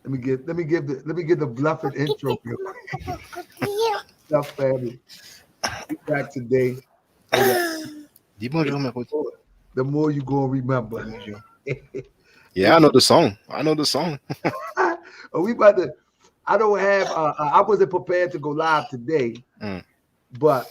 Let me give the bluffing intro real quick. Stuff family. We back today. Hold up. Dis bonjour, my good. The more you gonna remember. Yeah, I know the song. I know the song. Are we about to? I don't have. I wasn't prepared to go live today, Mm. but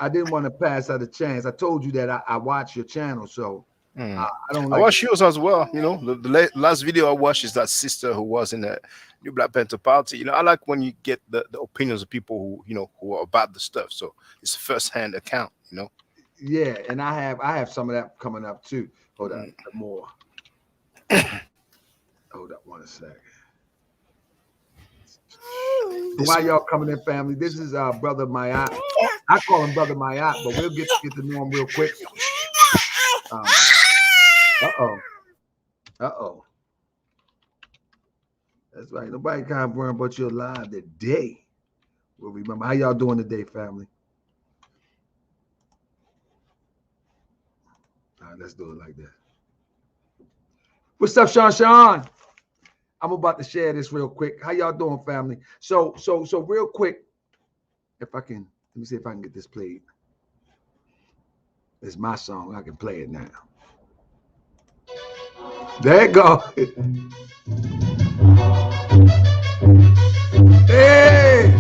I didn't want to pass out a chance. I told you that I watch your channel, so Mm. I don't I like. watch yours as well. You know, the last video I watched is that sister who was in the New Black Panther Party. You know, I like when you get the opinions of people who are about the stuff. So it's a first hand account. You know. Yeah, and I have some of that coming up too. Hold up, Mm. more. Hold up one second. Why y'all coming in, family? This is brother Mayat. I call him brother Mayat, but we'll get to know him real quick. Uh-oh. That's right. Nobody kind of worrying about your live today. Well, remember how y'all doing today, family? All right, let's do it like that. What's up, Sean? I'm about to share this real quick. How y'all doing, family? So real quick, if I can, let me see if I can get this played. It's my song. I can play it now. There it go. Hey!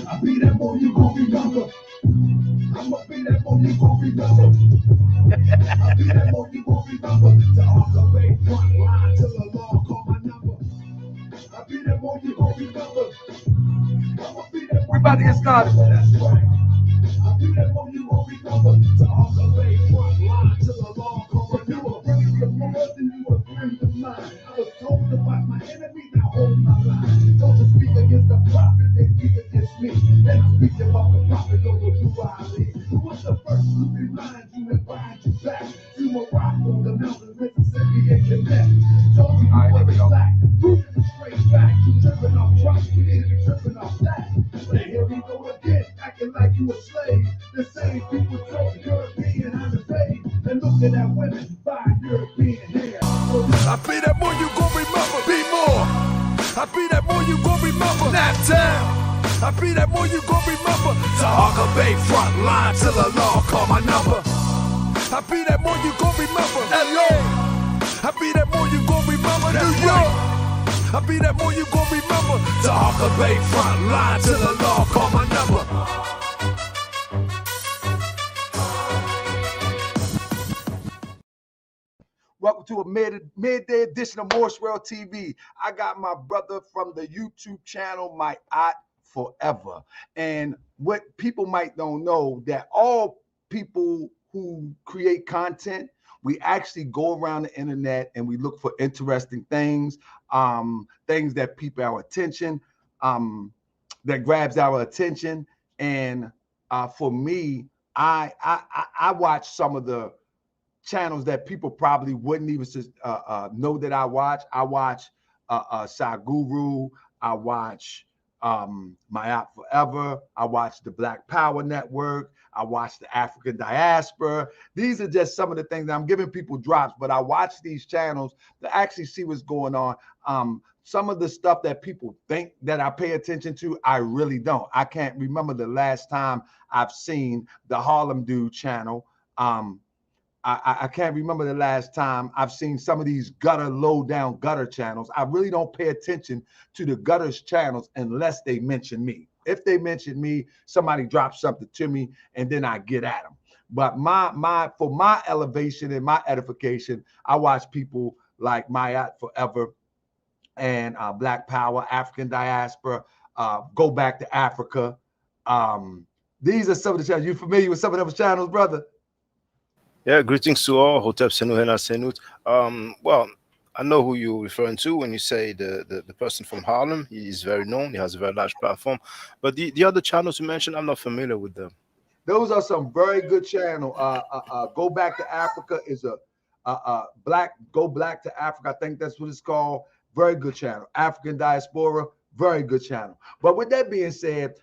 I'll be that boy you gon' remember. I'ma be that boy you gon' remember. I'll be that boy you gon' remember. Taharka Bey, front line till the law call my number. I'll be that boy you gon' remember. I'ma be that boy. We about to get started. That's right. I'll be that boy you gon' remember. Taharka Bey, front line till the law call my number. Bring your more than you a friend of mine. I was told to fight my enemy, now hold my line. Don't just speak against the prophet, they speak against me. Then I speak about the prophet over who I live. Who was the first to remind you and bind you back to a rock on the mountain, Mississippi and Kemet. Told you you was black, proof is a straight fact. You tripping off trust, you need to be tripping off that. But here we go again, acting like you a slave. The same people told European how to pay. And looking at women by European hair. I be that boy you gon' remember, be more. I be that boy you gon' remember, Nap Town. I be that boy you gon' remember, Taharka Bey, front line till the law call my number. I be that boy you gon' remember, LA. I be that boy you gon' remember, New York. I be that boy you gon' remember, Taharka Bey, front line till the law call my number. Welcome to a midday edition of Morse World TV. I got my brother from the YouTube channel, Maat Forever. And what people might don't know, that all people who create content, we actually go around the internet and we look for interesting things, things that pique our attention, that grabs our attention. And for me, I watch some of the channels that people probably wouldn't even know that I watch. I watch Saguru. I watch Maat Forever. I watch the Black Power Network. I watch the African Diaspora. These are just some of the things that I'm giving people drops, but I watch these channels to actually see what's going on. Some of the stuff that people think that I pay attention to, I really don't. I can't remember the last time I've seen the Harlem Dude channel. I can't remember the last time I've seen some of these low down gutter channels. I really don't pay attention to the gutters channels unless they mention me. If they mention me, somebody drops something to me and then I get at them. But for my elevation and my edification, I watch people like Maat Forever and Black Power, African Diaspora, Go Back to Africa. These are some of the channels. You familiar with some of those channels, brother? Yeah, greetings to all. Hotep Senu Hena Senut. Well, I know who you're referring to when you say the person from Harlem. He is very known. He has a very large platform. But the other channels you mentioned, I'm not familiar with them. Those are some very good channels. Go Back to Africa is a Go Black to Africa. I think that's what it's called. Very good channel. African Diaspora, very good channel. But with that being said,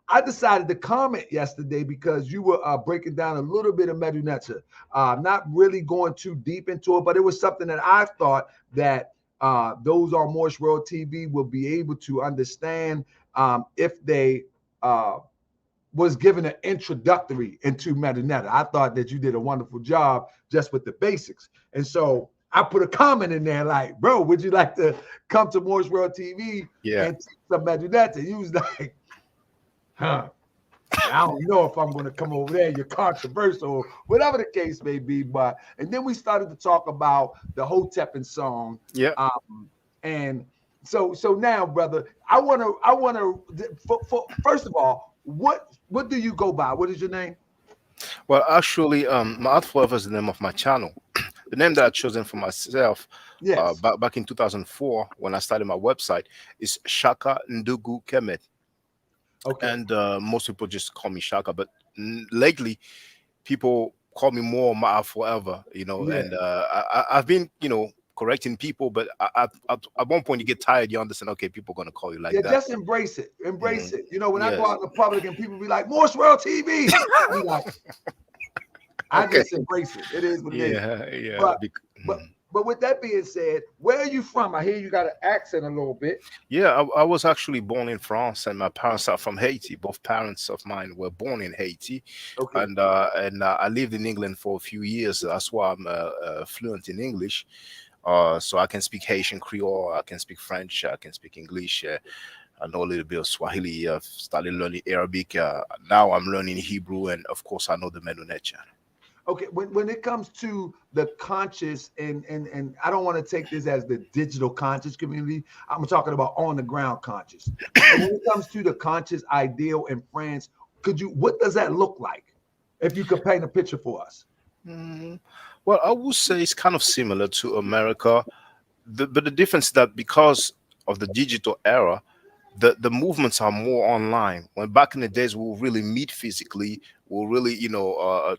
I decided to comment yesterday because you were breaking down a little bit of Medunetza, not really going too deep into it, but it was something that I thought that those on Morse World TV will be able to understand if they was given an introductory into Medunetta. I thought that you did a wonderful job just with the basics. And so I put a comment in there like, bro, would you like to come to Morse World TV Yeah. and teach some Medunetta? You was like, huh. I don't know if I'm going to come over there. You're controversial, whatever the case may be. But and then we started to talk about the Hotepin song. Yeah. And so now, brother, I want to. First of all, what do you go by? What is your name? Well, actually, Maat Forever is the name of my channel. The name that I've chosen for myself Yes. back in 2004 when I started my website is Shaka Ndugu Kemet. Okay. And most people just call me Shaka. But lately, people call me more Maat Forever, Yeah. and I've been, correcting people, but at one point you get tired, you understand, okay, people are going to call you like Yeah, that. just embrace it. Embrace Mhm. it. You know, when I go Yes. out in the public and people be like, Morse World TV, I be like, I Okay. just embrace it. It is what it is. Yeah, yeah. But but but with that being said, where are you from? I hear you got an accent a little bit. Yeah, I was actually born in France, and my parents are from Haiti. Both parents of mine were born in Haiti, Okay. and I lived in England for a few years. That's why I'm fluent in English. So I can speak Haitian Creole, I can speak French, I can speak English. I know a little bit of Swahili. I've started learning Arabic. Now I'm learning Hebrew, and of course I know the Mennonite. Okay, when it comes to the conscious and I don't want to take this as the digital conscious community. I'm talking about on the ground conscious. So when it comes to the conscious ideal in France, what does that look like? If you could paint a picture for us. Mm, well, I would say it's kind of similar to America, but the difference is that because of the digital era, the movements are more online. When back in the days we'll really meet physically, we'll really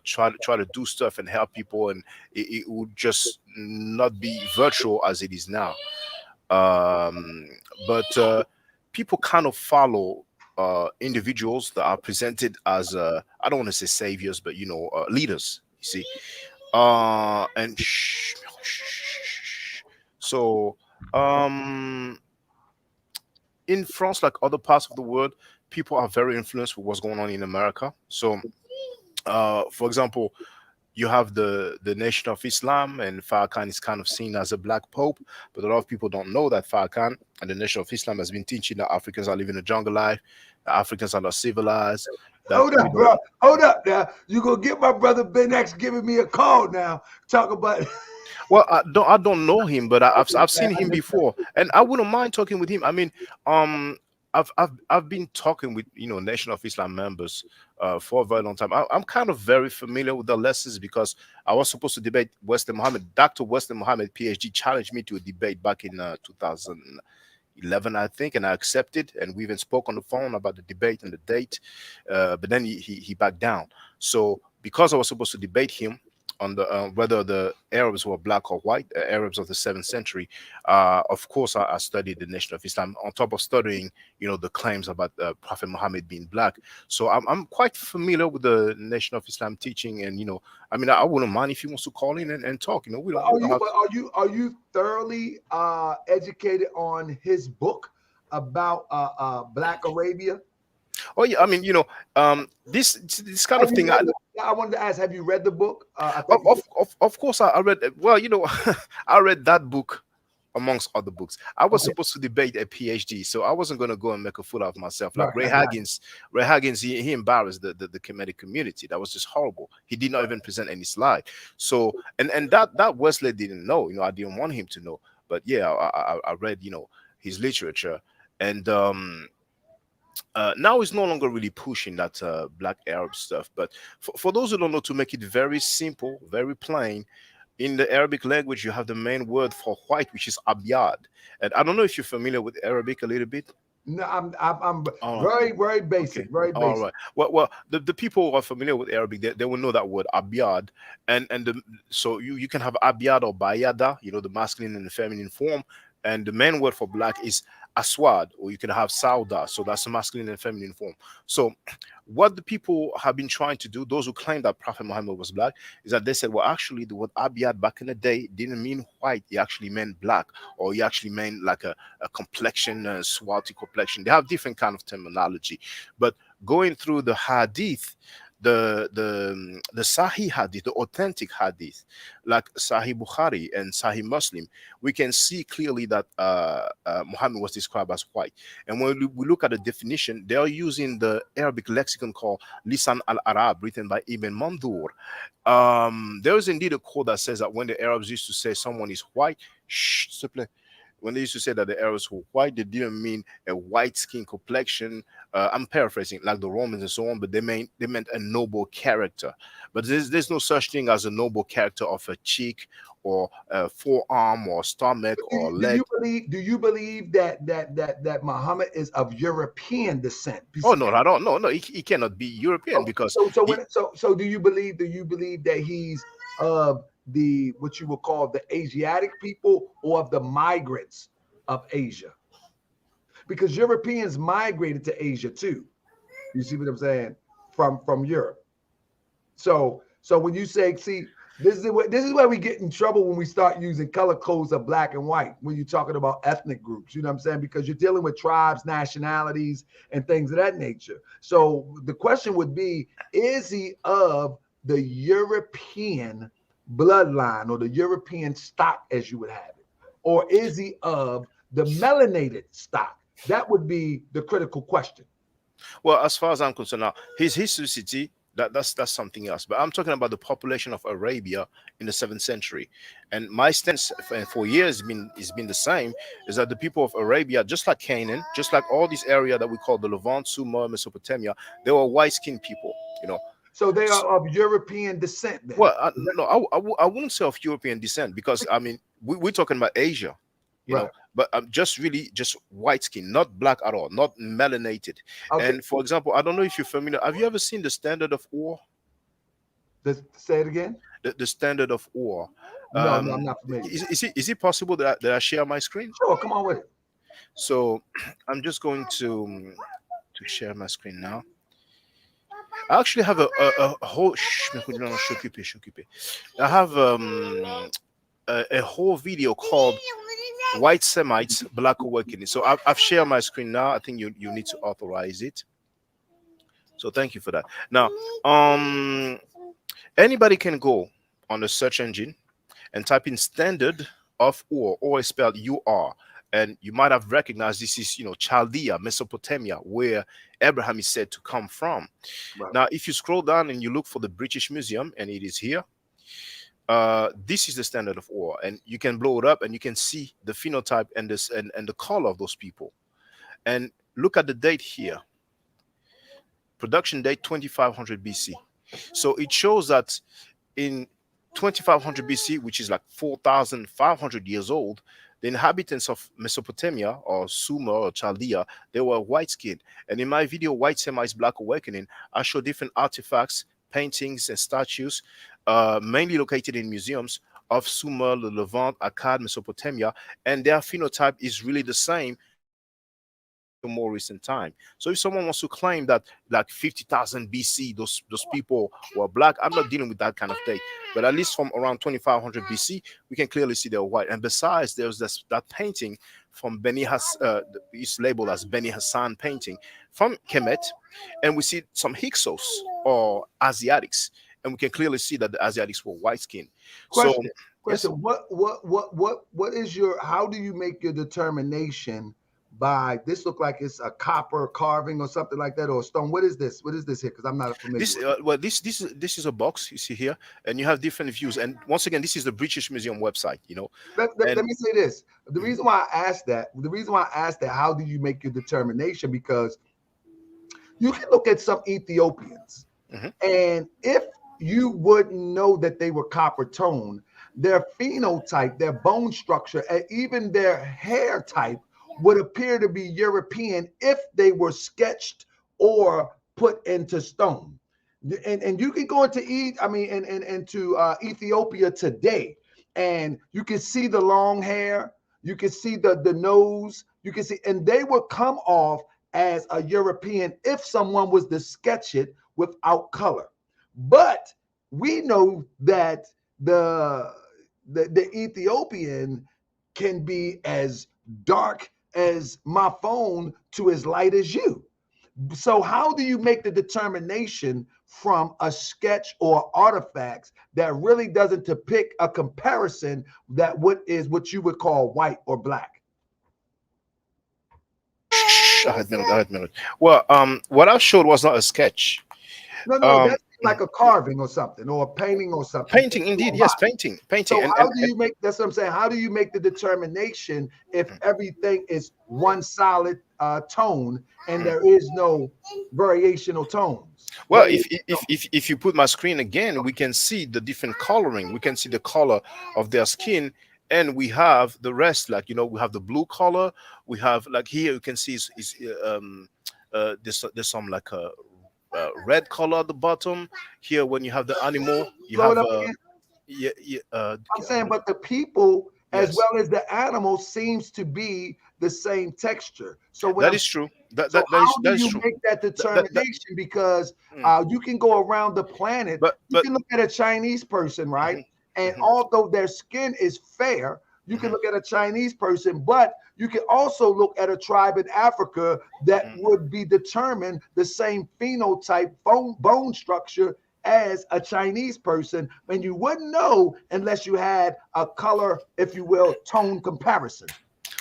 try to do stuff and help people, and it would just not be virtual as it is now. Um, but people kind of follow individuals that are presented as I don't want to say saviors, but leaders. You see, and so um in France, like other parts of the world, people are very influenced with what's going on in America. So, for example, you have the Nation of Islam, and Farrakhan is kind of seen as a black pope, but a lot of people don't know that Farrakhan and the Nation of Islam has been teaching that Africans are living a jungle life, that Africans are not civilized, that Hold up, bro. Hold up now. You gonna get my brother Ben X giving me a call now. Talk about Well, I don't know him, but okay, I've man, seen I him missed before, and I wouldn't mind talking with him. I mean, um, I've been talking with Nation of Islam members for a very long time. I'm kind of very familiar with the lessons because I was supposed to debate Weston Muhammad. Dr. Weston Muhammad, PhD, challenged me to a debate back in 2011, I think, and I accepted. And we even spoke on the phone about the debate and the date, but then he backed down. So because I was supposed to debate him on the whether the Arabs were black or white, Arabs of the 7th century. Of course, I studied the Nation of Islam on top of studying, the claims about Prophet Muhammad being black. So I'm quite familiar with the Nation of Islam teaching, and I mean, I wouldn't mind if he wants to call in and talk. We don't have to. are you thoroughly educated on his book about Black Arabia? Oh yeah, I mean, this kind of Have you thing. read the, I wanted to ask, have you read the book? I Of, think you of, did. of course, I read. Well, I read that book amongst other books. I was Okay. supposed to debate a PhD, so I wasn't going to go and make a fool out of myself. Like Right, I got it. Ray Haggins, he embarrassed the Kemetic community. That was just horrible. He did not even present any slide. So, and that Wesley didn't know. I didn't want him to know. But yeah, I read, his literature, and now he's no longer really pushing that black Arab stuff. But for those who don't know, to make it very simple, very plain, in the Arabic language, you have the main word for white, which is abyad. And I don't know if you're familiar with Arabic a little bit. No, I'm Oh, very, very basic, okay. very All basic. right. Well, the people who are familiar with Arabic, they will know that word abyad, so you can have abyad or bayada, the masculine and the feminine form, and the main word for black is Aswad, or you can have Sauda. So that's a masculine and feminine form. So what the people have been trying to do, those who claim that Prophet Muhammad was black, is that they said, well, actually, the word Abiyad back in the day didn't mean white. It actually meant black, or he actually meant like a complexion, a swarthy complexion. They have different kind of terminology. But going through the hadith, the Sahih hadith, the authentic hadith, like Sahih Bukhari and Sahih Muslim, we can see clearly that Muhammad was described as white. And when we look at the definition, they are using the Arabic lexicon called Lisan al-Arab, written by Ibn Mandur. There is indeed a quote that says that when the Arabs used to say someone is white, shh, s'il te plaît, when they used to say that the Arabs were white, they didn't mean a white skin complexion. I'm paraphrasing, like the Romans and so on, but they meant a noble character. But there's no such thing as a noble character of a cheek or a forearm or stomach or leg. Do you believe that Muhammad is of European descent? Oh no, I don't. No, he cannot be European because he, So do you believe that he's of the what you would call the Asiatic people or of the migrants of Asia? Because Europeans migrated to Asia too. You see what I'm saying? From Europe. So when you say, see, this is where we get in trouble when we start using color codes of black and white when you're talking about ethnic groups. You know what I'm saying? Because you're dealing with tribes, nationalities, and things of that nature. So the question would be: is he of the European bloodline or the European stock, as you would have it, or is he of the melanated stock? That would be the critical question. well, as far as I'm concerned now, his historicity, that's something else. But I'm talking about the population of Arabia in the 7th century, and my stance for years has been the same: is that the people of Arabia, just like Canaan, just like all this area that we call the Levant, Sumer, Mesopotamia, they were white-skinned people. You know, So they are of European descent then. well, no, I wouldn't say of European descent because I mean we're talking about Asia, Right. but I'm just really just white skin, not black at all, not melanated. Okay. And for example, I don't know if you're familiar. Have you ever seen the Standard of Ore? Say it again. The Standard of Ore. No, I'm not familiar. Is it possible that I share my screen? Sure, come on with it. So I'm just going to share my screen now. I actually have a whole. Shh, me cuidado, je suis occupé, je suis occupé. I have a whole video called White Semites, Black Awakening. So I've shared my screen now. I think you need to authorize it. So thank you for that. Now, anybody can go on the search engine and type in Standard of Ur, or is spelled UR, and you might have recognized this is Chaldea, Mesopotamia, where Abraham is said to come from. Right. Now, if you scroll down and you look for the British Museum, and it is here, this is the Standard of Ur, and you can blow it up and you can see the phenotype and this and the color of those people. And look at the date here. Production date 2500 BC. So it shows that in 2500 BC, which is like 4,500 years old, the inhabitants of Mesopotamia or Sumer or Chaldea, they were white skinned. And in my video, White Semites Black Awakening, I show different artifacts, paintings, and statues, mainly located in museums of Sumer, the Levant, Akkad, Mesopotamia, and their phenotype is really the same more recent time. So if someone wants to claim that like 50,000 BC, those people were black, I'm not dealing with that kind of date. But at least from around 2500 BC, we can clearly see they're white. And besides, there's that painting from Beni Hassan, it's labeled as Beni Hassan painting from Kemet, and we see some Hyksos or Asiatics, and we can clearly see that the Asiatics were white skinned. Question. So Question. yes. What is your? How do you make your determination? By this look like it's a copper carving or something like that, or stone. What is this? What is this here? Because I'm not familiar. This is a box you see here, and you have different views. And once again, this is the British Museum website. Let me say this. The reason why I asked that, how do you make your determination? Because you can look at some Ethiopians, and if you wouldn't know that they were copper tone, their phenotype, their bone structure, and even their hair type would appear to be European if they were sketched or put into stone. And you can go into into Ethiopia today, and you can see the long hair. You can see the nose. You can see, and they would come off as a European if someone was to sketch it without color. But we know that the the Ethiopian can be as dark as my phone to as light as you. So how do you make the determination from a sketch or artifacts that really doesn't depict a comparison that what you would call white or black? I had minute. I had minute. Well, what I showed was not a sketch. No, no, Um, that's like a carving or something or a painting or something. Painting, indeed. Yes, painting, painting, So how do you make, that's what I'm saying? How do you make the determination if everything is one solid tone and there is no variational tones? well, if you put my screen again, we can see the different coloring. We can see the color of their skin, and we have the rest. Like we have the blue color. We have like here you can see there's some like a red color at the bottom. Here when you have the animal, you Blow it have up again. yeah, yeah, I'm saying, but the people as yes, well as the animal seems to be the same texture. So when that I'm is true. That So that that how is do that is you true. make that That determination? Because mm, you can go around the planet. You but can look at a Chinese person, right? mhm, And mhm, although their skin is fair, you can mhm, look at a Chinese person, but you can also look at a tribe in Africa that mhm. would be determined the same phenotype, bone structure as a Chinese person, and you wouldn't know unless you had a color, if you will, tone comparison.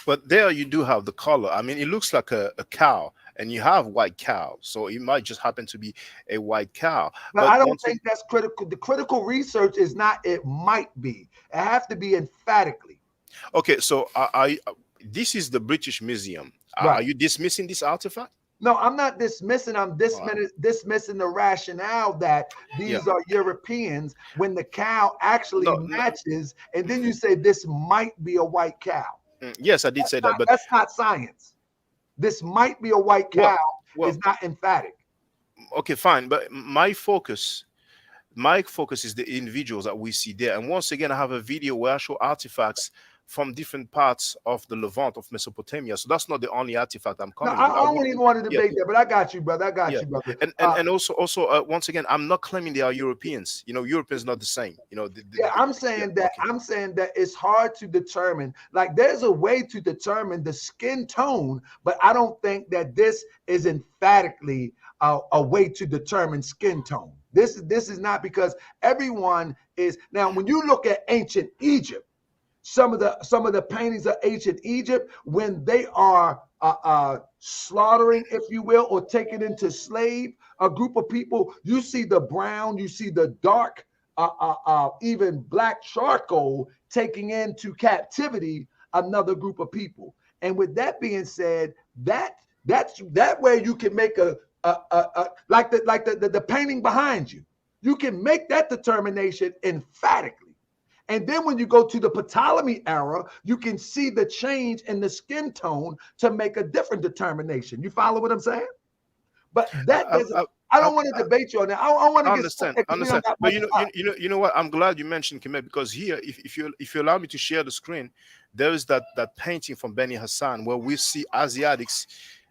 But there you do have the color. I mean, it looks like a cow, and you have white cow, so it might just happen to be a white cow. But But I don't once think that's critical. The critical research is not it might be. It have to be emphatically. okay, so this is the British Museum. Are Right. you dismissing this artifact? No, I'm not dismissing. I'm All right. dismissing the rationale that Yeah. these are Europeans when the cow actually No, no. matches, and then you say this might be a white cow. Yes, I did say that, but That's not science. This might be a white well, cow well, is not emphatic. okay, fine. But my focus is the individuals that we see there. And once again, I have a video where I show artifacts from different parts of the Levant of Mesopotamia. So that's not the only artifact I'm No, coming with. I don't even want to Yeah, debate that, but I got you, brother. I got yeah, you, brother. and also once again, I'm not claiming they are Europeans. Europeans not the same. Yeah, Yeah, okay. I'm saying that it's hard to determine. Like there's a way to determine the skin tone, but I don't think that this is emphatically a way to determine skin tone. This is not, because everyone is now when you look at ancient Egypt, some of the paintings of ancient Egypt when they are slaughtering, if you will, or taken into slave a group of people, you see the brown, you see the dark, even black charcoal taking into captivity another group of people. And with that being said, that way you can make a like the painting behind you. You can make that determination emphatically. And then when you go to the Ptolemy era, you can see the change in the skin tone to make a different determination. You follow what I'm saying? But that I, doesn't. I, I I, don't want to debate you on that. I want to I get understand, started I because we don't understand. got But much time. you know what? I'm glad you mentioned Kemet, because here, if you allow me to share the screen, there is that painting from Beni Hassan where we see Asiatics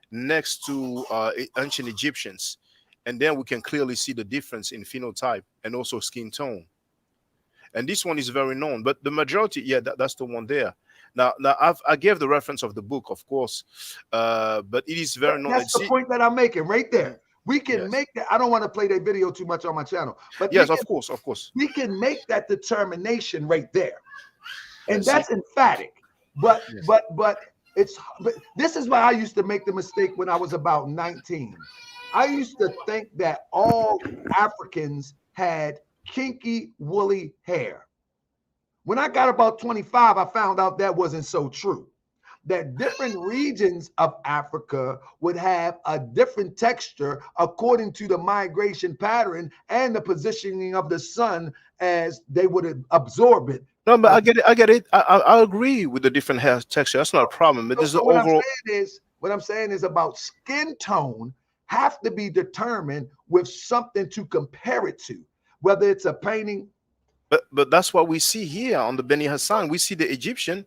next to ancient Egyptians, and then we can clearly see the difference in phenotype and also skin tone. And this one is very known, but the majority, yeah, that's the one there. Now I gave the reference of the book, of course, but it is very known. And That's the see, point that I'm making right there. mhm, We can yes, make that. I don't want to play that video too much on my channel, but yes, of course, of course. we can make that determination right there, and Yes, see, that's emphatic. But yes. but but but this is why I used to make the mistake when I was about 19. I used to think that all Africans had kinky woolly hair. When I got about 25, I found out that wasn't so true. That different regions of Africa would have a different texture according to the migration pattern and the positioning of the sun as they would absorb it. No, but Uh, I get it. I get it. I agree with the different hair texture. That's not a problem. But so, there's the so overall. what I'm saying is about skin tone have to be determined with something to compare it to, whether it's a painting. But that's what we see here on the Beni Hassan. We see the Egyptian.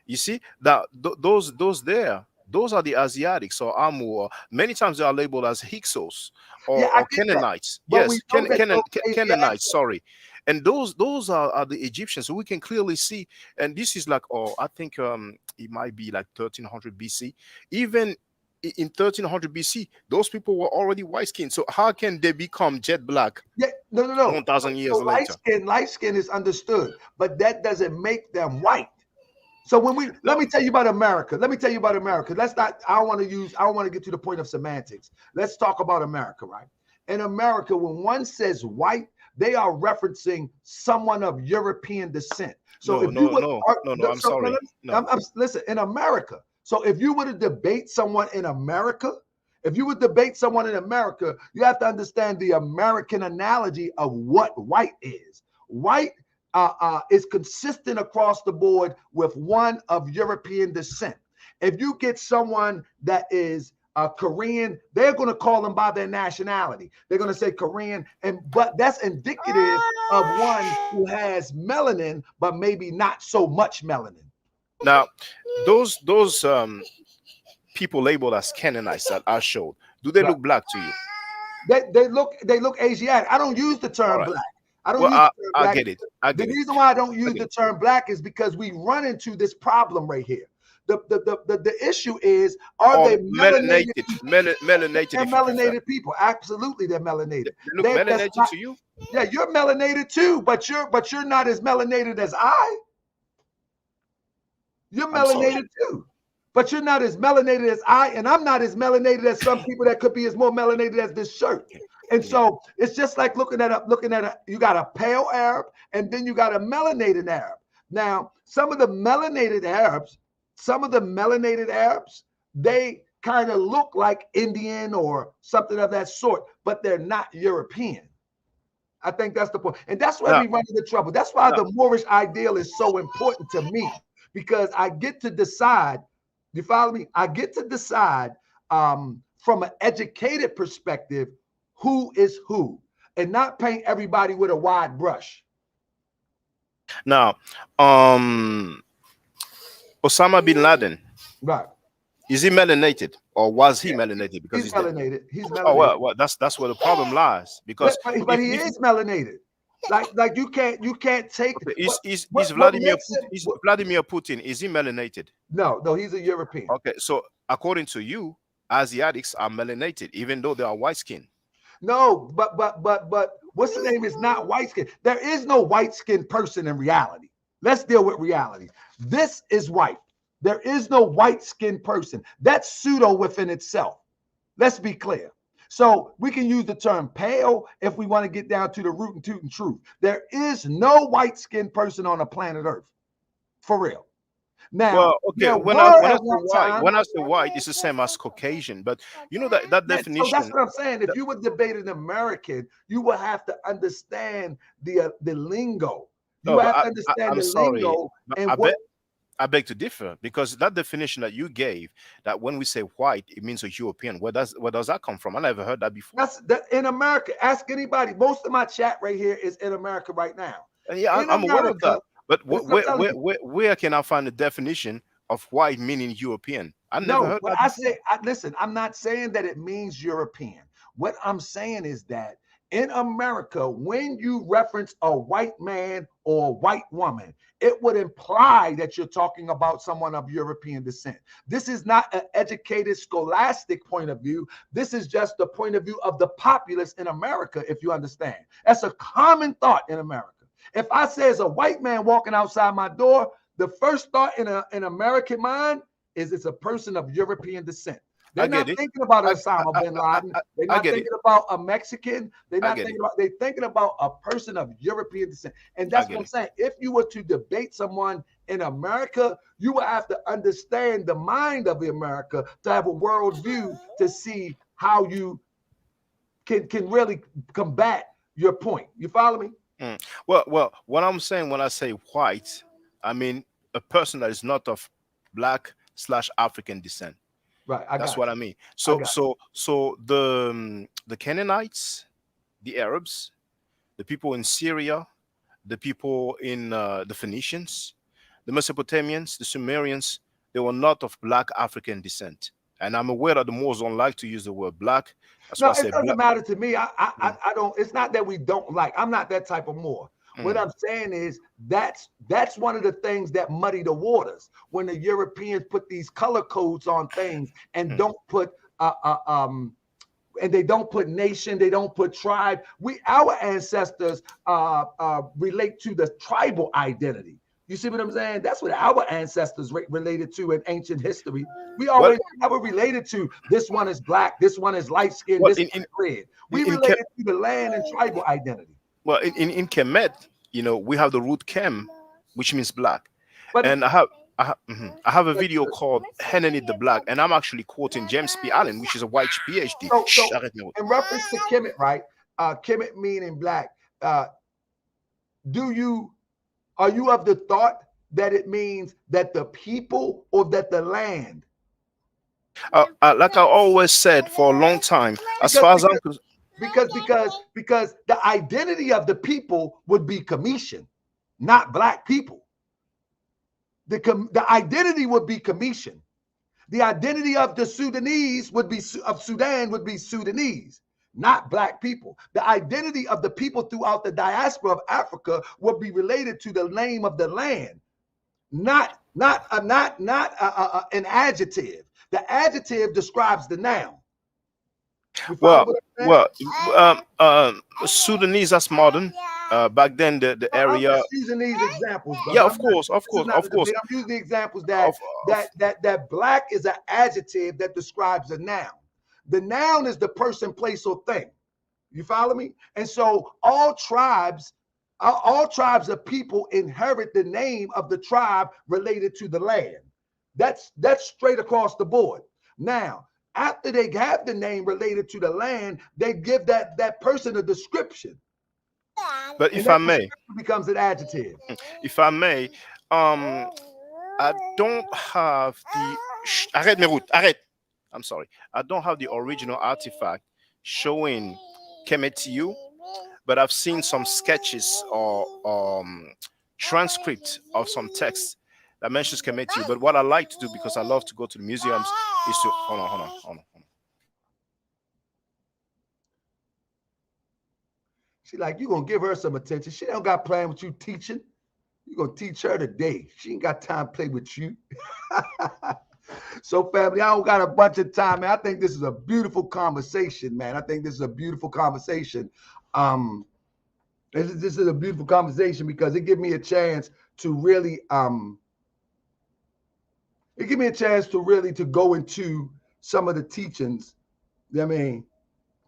You see that those there, those are the Asiatics or Amur. Many times they are labeled as Hyksos Yeah, I or get that. Canaanites. But we Yes, know that those Asiatics, Canaanites. Sorry, and those are the Egyptians. So we can clearly see. And this is like, oh, I think it might be like 1300 BC. Even in 1300 BC, those people were already white skinned. So how can they become jet black yeah, no, no, no. 1,000 years So later? light skin is understood, but that doesn't make them white. So when we let No, me tell you about America. Let me tell you about America. Let's not. I don't want to get to the point of semantics. Let's talk about America, right? In America, when one says white, they are referencing someone of European descent. So if you would, I'm sorry. No. listen, in America. So if you were to debate someone in America, if you would debate someone in America, you have to understand the American analogy of what white is. White is consistent across the board with one of European descent. If you get someone that is Korean, they're going to call them by their nationality. They're going to say Korean, but that's indicative of one who has melanin, but maybe not so much melanin. Now, those people labeled as Canaanites that I showed, do they Right. look black to you? They look Asiatic. I don't use the All term right. black. I don't Well, use the term I black. get it. I The get it. reason why I don't I use get the it. term black is because we run into this problem right here. The issue is, are Or they melanated melanated, people? melanated, They're if you prefer. melanated people. Absolutely, they're melanated. They look That's melanated not. to you? Yeah, you're melanated too, but you're not as melanated as I. You're I'm sorry. melanated too, but you're not as melanated as I, and I'm not as melanated as some people that could be as more melanated as this shirt. And Yeah. so it's just like looking at a you got a pale Arab and then you got a melanated Arab. Now, some of the melanated Arabs, they kind of look like Indian or something of that sort, but they're not European. I think that's the point. And that's where Now, we run into trouble. That's why now, the Moorish ideal is so important to me because I get to decide. You follow me? I get to decide from an educated perspective who is who and not paint everybody with a wide brush. now, Osama bin Laden, Right. is he melanated or was he Yeah. melanated because He's he's dead? melanated. He's Oh melanated. well, that's where the problem lies. Yeah, Because but he if is melanated. Like you can't take okay, what makes him Is Vladimir Putin, is he melanated? no, he's a European. Okay, so according to you, Asiatics are melanated, even though they are white skinned. No, but what's the name is not white skin. There is no white skinned person in reality. Let's deal with reality. This is white. There is no white skinned person. That's pseudo within itself. Let's be clear. So we can use the term pale if we want to get down to the root and toot and truth. There is no white skinned person on the planet Earth. For real. Now, Well, okay, there were when I at say one white, time. when I say white, it's the same as Caucasian. But you know that So that's definition. what I'm saying. If That, you would debate an American, you would have to understand the lingo. You no, but have to understand I'm the sorry, lingo but and what. I beg to differ because that definition that you gave, that when we say white, it means a European. Where does that come from? I never heard that before. That's that in America. Ask anybody. Most of my chat right here is in America right now. And yeah, In I'm aware of America, that. But that's what I'm telling you. where can I find the definition of white meaning European? I never No, heard what that I before. say, listen, I'm not saying that it means European. What I'm saying is that in America, when you reference a white man or a white woman, it would imply that you're talking about someone of European descent. This is not an educated, scholastic point of view. This is just the point of view of the populace in America, if you understand. That's a common thought in America. If I say as a white man walking outside my door, the first thought in an American mind is it's a person of European descent. They're I not get it. thinking about I Osama bin Laden. They're I not get it. thinking about a Mexican. They're I not get it. thinking about. They're thinking about a person of European descent. And I that's what get I'm it. saying. If you were to debate someone in America, you would have to understand the mind of the America to have a worldview to see how you can really combat your point. You follow me? Mm. Well, what I'm saying when I say white, I mean a person that is not of black slash African descent. Right. I That's got what I you. mean. I So got the Canaanites, the Arabs, the people in Syria, the people in the Phoenicians, the Mesopotamians, the Sumerians, they were not of black African descent. And I'm aware that the Moors don't like to use the word black. That's why No, I it say doesn't black. matter to me. Mm, I don't. It's not that we don't like. I'm not that type of Moor. What mm, I'm saying is that's one of the things that muddy the waters when the Europeans put these color codes on things and mm. don't put and they don't put nation, they don't put tribe. Our ancestors relate to the tribal identity. You see what I'm saying? That's what our ancestors related to in ancient history. We Well, always never related to this one is black, this one is light skinned, well, this one is red. We in Ke- related to the land and tribal identity. well, in Kemet, we have the root Kem, which means black. But And I have a video called Henenit the Black, and I'm actually quoting James P. Allen, which is a white PhD. Shh, so arrête, Nero. in reference to Kemet, right? Kemet meaning black. Do you Are you of the thought that it means that the people or that the land? Like I always said for a long time, as Because far as I'm because concerned, because the identity of the people would be Cometian, not black people. The identity would be Cometian. The identity of the Sudanese would be of Sudan would be Sudanese, not black people. The identity of the people throughout the diaspora of Africa would be related to the name of the land, not an adjective. The adjective describes the noun. You follow well, what I'm saying? well, Sudanese that's modern. Back then, the I'm area, just using these examples, yeah, brother. of course, of This is course, not of a course, debate. I'm using the examples of, of that black is an adjective that describes a noun. The noun is the person, place, or thing. You follow me? And so all tribes of people inherit the name of the tribe related to the land. That's straight across the board. Now, after they have the name related to the land, they give that person a description, but and if I that may, description becomes an adjective. if I may, um, I don't have the. Arrête, Merout, arrête. I'm sorry. I don't have the original artifact showing Kemetiu, but I've seen some sketches or transcript of some text that mentions Kemetiu. But what I like to do, because I love to go to the museums, is to hold on. She like, you gonna give her some attention. She don't got plan with you teaching. You gonna teach her today. She ain't got time to play with you. So, family, I don't got a bunch of time, man. I think this is a beautiful conversation, man. I think this is a beautiful conversation. Um, this is a beautiful conversation because it gives me a chance to really to go into some of the teachings. I mean,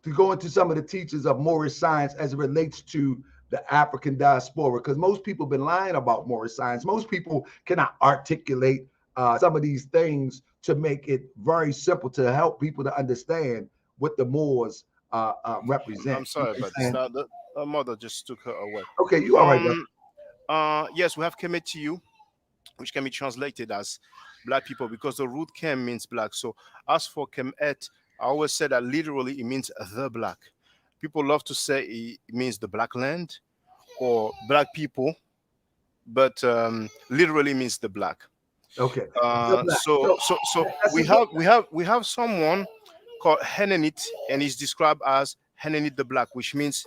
to go into some of the teachings of Moorish science as it relates to the African diaspora, because most people have been lying about Moorish science. Most people cannot articulate some of these things to make it very simple to help people to understand what the Moors represent. I'm You sorry know about what I'm this. saying? Now, her mother just took her away. Okay, you all right, bro? Um, yes, we have Kemetiu, which can be translated as black people because the root Kem means black. So as for Kemet, I always say that literally it means the black. People love to say it means the black land or black people, but literally means the black. Okay. The Uh, black. so So so so that's a we good. have someone called Henenit, and he's described as Henenit the Black, which means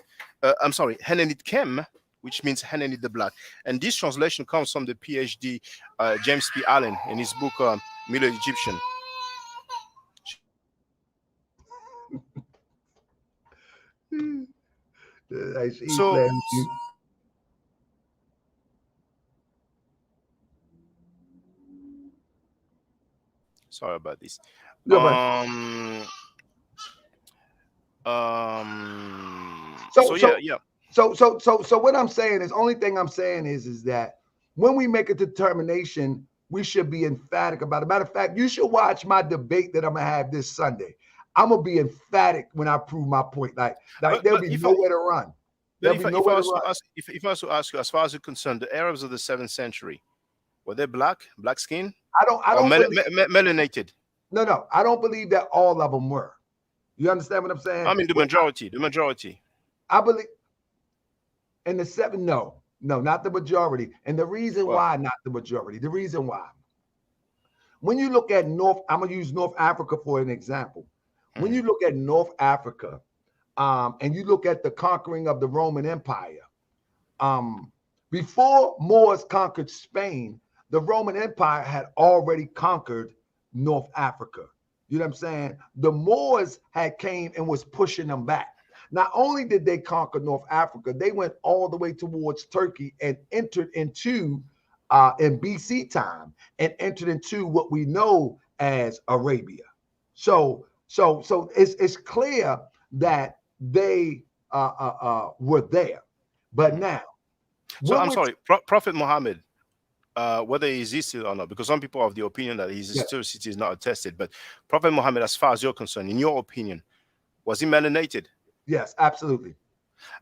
I'm sorry, Henenit Kem, which means Henenit the Black. And this translation comes from the PhD James P. Allen in his book Middle Egyptian. I see So playing with you. sorry about this. Yeah, but Um so so yeah, so yeah. so what I'm saying is, only thing I'm saying is that when we make a determination, we should be emphatic about it. Matter of fact, you should watch my debate that I'm gonna have this Sunday. I'm gonna be emphatic when I prove my point. Like But there'll but be if I nowhere to run. but There'll be if I nowhere to was to run. ask if I was to ask you, as far as you're concerned, the Arabs of the seventh century, were they black skin, I or don't believe. melanated? No, I don't believe that all of them were. You understand what I'm saying? I mean, the majority. I believe in the seven. No, No, not the majority. And the reason Well, why not the majority, the reason why, when you look at I'm gonna use North Africa for an example. When mhm. you look at North Africa, and you look at the conquering of the Roman Empire, um, before Moors conquered Spain, the Roman Empire had already conquered North Africa. You know what I'm saying? The Moors had came and was pushing them back. Not only did they conquer North Africa, they went all the way towards Turkey and entered into in BC time and entered into what we know as Arabia. So it's clear that they were there. But now, So when I'm we're sorry, Prophet Muhammad, whether he existed or not, because some people have the opinion that his yeah, historicity is not attested. But Prophet Muhammad, as far as you're concerned, in your opinion, was he melanated? yes, absolutely,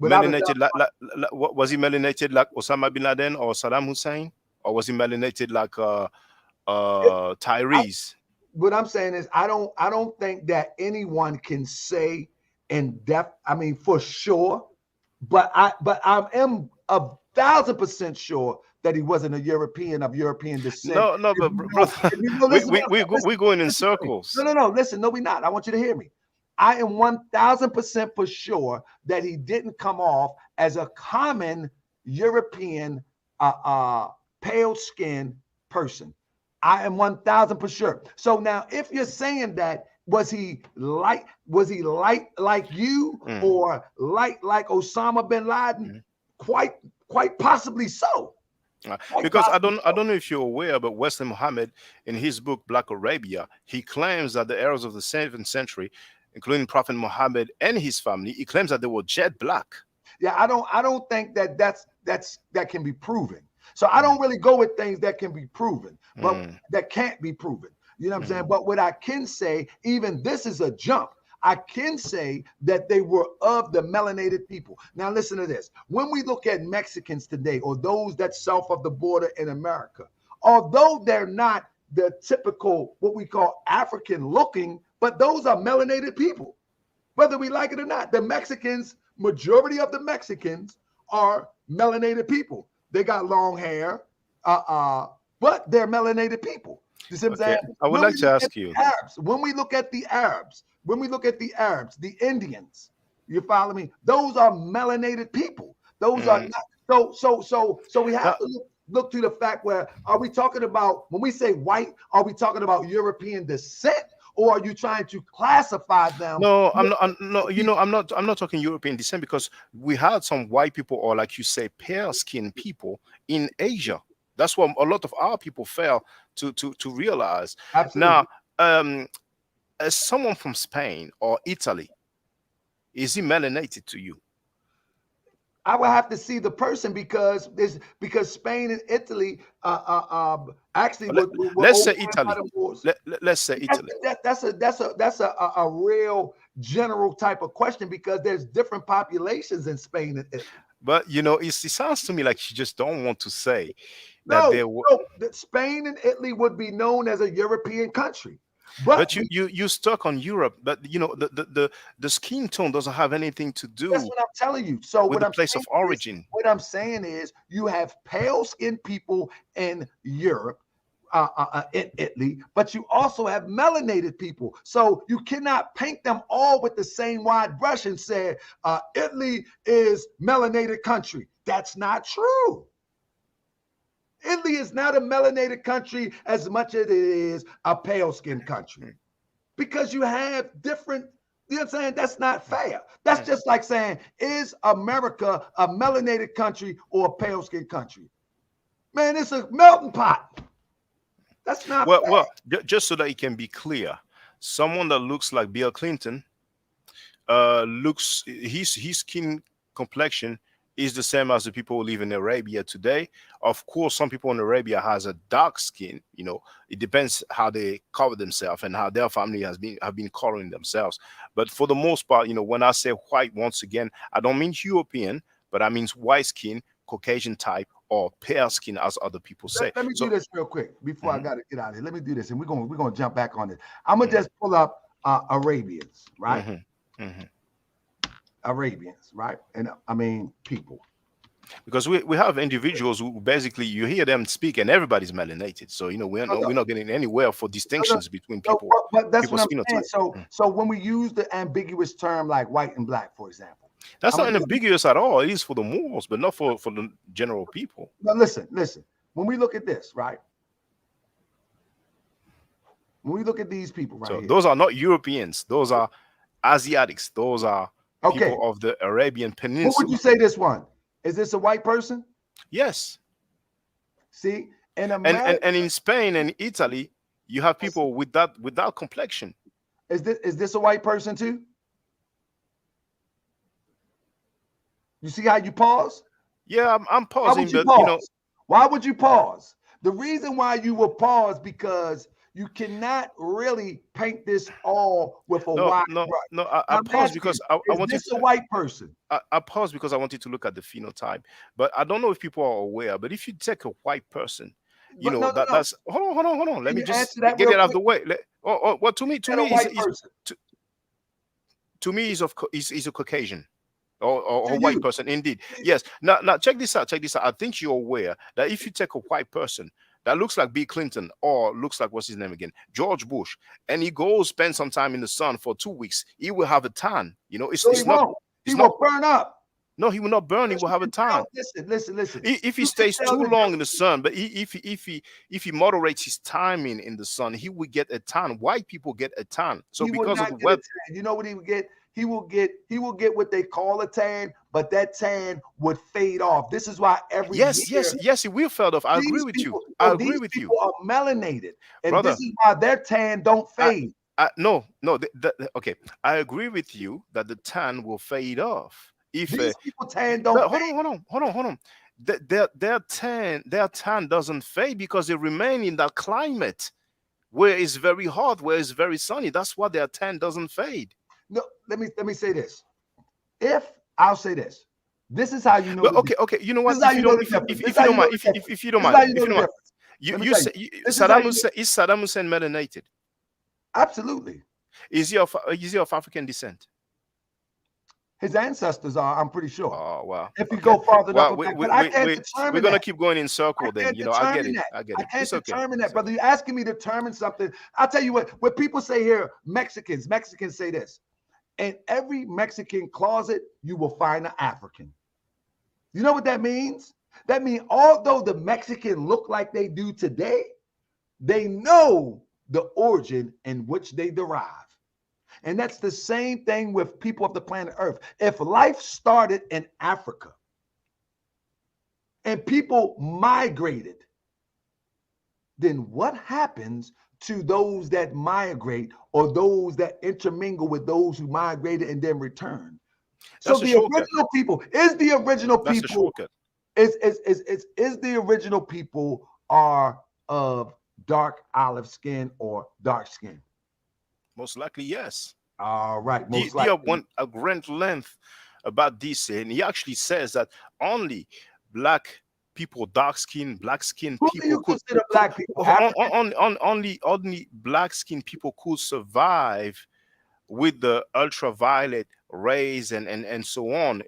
without a doubt. Melanated, was he melanated like Osama bin Laden or Saddam Hussein, or was he melanated like It, I, Tyrese? what I'm saying is, I don't think that anyone can say in depth. I mean, for sure, but I am 1,000% sure that he wasn't a European of European descent. No, no, If but you know, brother, if you know, listen, listen, we're going in listen to me. No, circles. no, no, listen, no, we're not. I want you to hear me. I am 1,000% for sure that he didn't come off as a common European, pale skinned person. I am 1,000% sure. So now, if you're saying that, was he like you Mm, or like Osama bin Laden? mm. Quite quite possibly so. Quite Because possibly I so. don't know if you're aware, but Wesley Muhammad, in his book Black Arabia, he claims that the Arabs of the 7th century, including Prophet Muhammad and his family, he claims that they were jet black. Yeah, I don't think that can be proven. So I Mm, don't really go with things that can be proven, but mm, that can't be proven. You know what I'm saying? mm. But what I can say, even this is a jump. I can say that they were of the melanated people. Now listen to this. When we look at Mexicans today, or those that south of the border in America, although they're not the typical what we call African looking, but those are melanated people, whether we like it or not. The Mexicans, majority of the Mexicans are melanated people. They got long hair, uh, uh, but they're melanated people. You see what I'm Okay, saying? I would When like we to look at ask you. the Arabs, the Indians, you follow me? Those are melanated people. Those are Mm. not. So we Now, have to look to the fact where are we talking about when we say white? Are we talking about European descent, or are you trying to classify them no, I'm with not. No, you know, people? I'm not talking European descent because we had some white people, or like you say, pale skinned people in Asia. That's what a lot of our people fail to realize. Now, Absolutely. um, as someone from Spain or Italy, is he melanated to you? I would have to see the person because Spain and Italy actually Let, were let's say overrun by Italy. the Moors. Let's say That's Italy. that's a real general type of question because there's different populations in Spain and Italy. But you know, it sounds to me like you just don't want to say that No, there were. no, that Spain and Italy would be known as a European country, but But you stuck on Europe. But you know, the skin tone doesn't have anything to that's do what I'm telling you. So with what the I'm place of saying is, origin. you have pale skinned people in Europe, in Italy, but you also have melanated people. So you cannot paint them all with the same wide brush and say Italy is melanated country. That's not true. Italy is not a melanated country as much as it is a pale skinned country Mm, because you have different. You know what I'm saying? That's not mm, fair. That's mm. just like saying, is America a melanated country or a pale skinned country? Man, it's a melting pot. That's not Well, fair. just so that it can be clear, someone that looks like Bill Clinton looks his skin complexion is the same as the people who live in Arabia today. Of course, some people in Arabia has a dark skin. You know, it depends how they cover themselves and how their family has been have been coloring themselves. But for the most part, you know, when I say white, once again, I don't mean European, but I mean white skin, Caucasian type, or pale skin, as other people say. Let me do So, this real quick before I mhm, got to get out of here. Let me do this, and we're gonna jump back on this. I'm gonna mhm, just pull up Arabians, right? mhm, mhm, Arabians, right? And I mean people. Because we have individuals who basically you hear them speak and everybody's melanated. So No, no, we're not getting anywhere for no, no, distinctions between no, people, but that's what people's I'm saying. phenotype. So, Mm. so when we use the ambiguous term like white and black, for example, That's I'm not gonna tell you. ambiguous at all. It is for the Moors, but not for the general people. No, listen, listen. When we look at this, right? When we look at these people right So here, those are not Europeans. Those are Asiatics. Those are okay. people of the Arabian What would you Peninsula. say this one? Is this a white person? Yes. See, in And America, in Spain and Italy, you have people with that complexion. is this a white person too? You see how you pause? Yeah, I'm Why would pausing, you but pause? Why would you pause? The reason why you will pause because you cannot really paint this all with a no, wide no, brush. no. I I'm pause asking, because I is wanted this a white person? I pause because I wanted to look at the phenotype. But I don't know if people are aware. But if you take a white person, But no, no, no. that's hold on. Let Can me you just answer that get real it out of quick? the way. Well, to Is that a me white person? to, to me is a Caucasian. To Or white you. person, indeed. Yes. Now check this out. Check this out. I think you're aware that if you take a white person that looks like Bill Clinton or looks like what's his name again, George Bush, and he goes spend some time in the sun for 2 weeks, he will have a tan. No, he won't. He it's not will burn up. no, he will not burn. He Because will you have a can tell, tan. listen. If he You can stays tell too the long in the difference. sun, but if he moderates his timing in the sun, he will get a tan. White people get a tan. So He will because of not the get a weather, tan. You know what he would get? He will get what they call a tan, but that tan would fade off. This is why every year yes, he will fell off. I agree these with you. people, I no, agree these with you, people are melanated, and this brother. is why their tan don't I, fade. no. Okay, I agree with you that the tan will fade off if. These people tan But don't fade. hold on. Their tan doesn't fade because they remain in that climate where it's very hot, where it's very sunny. That's why their tan doesn't fade. No, let me say this. If I'll say this, this is how you know Well, the okay, difference. okay. You know This what? is how you know the difference. This is If you how don't you know mind, the difference. if you don't This is how mind, you if know you the don't mind, difference. Let me you tell you. say This is how you know. Is Saddam Hussein melanated? Absolutely. Is he of African descent? His ancestors are, I'm pretty sure. Oh wow, If you okay. go farther enough Well, back, but I can't we're determine gonna that. keep going in I circle. Then can't you know, I get determine it. that. I get I it. can't It's okay. determine that, It's brother. okay. You're asking me to determine something. I'll tell you what people say here, Mexicans say this. In every Mexican closet, you will find an African. You know what that means? That means although the Mexican look like they do today, they know the origin in which they derive. And that's the same thing with people of the planet Earth. If life started in Africa and people migrated, then what happens to those that migrate or those that intermingle with those who migrated and then return? So That's a the shortcut. original people is the original That's a people shortcut. is the original people are of dark olive skin or dark skin. Most likely, yes. All right, most Do you have likely. a grand length about this? And he actually says that only black people, black skin Who do people you consider black people? African? only black skin people could survive with the ultraviolet rays and so on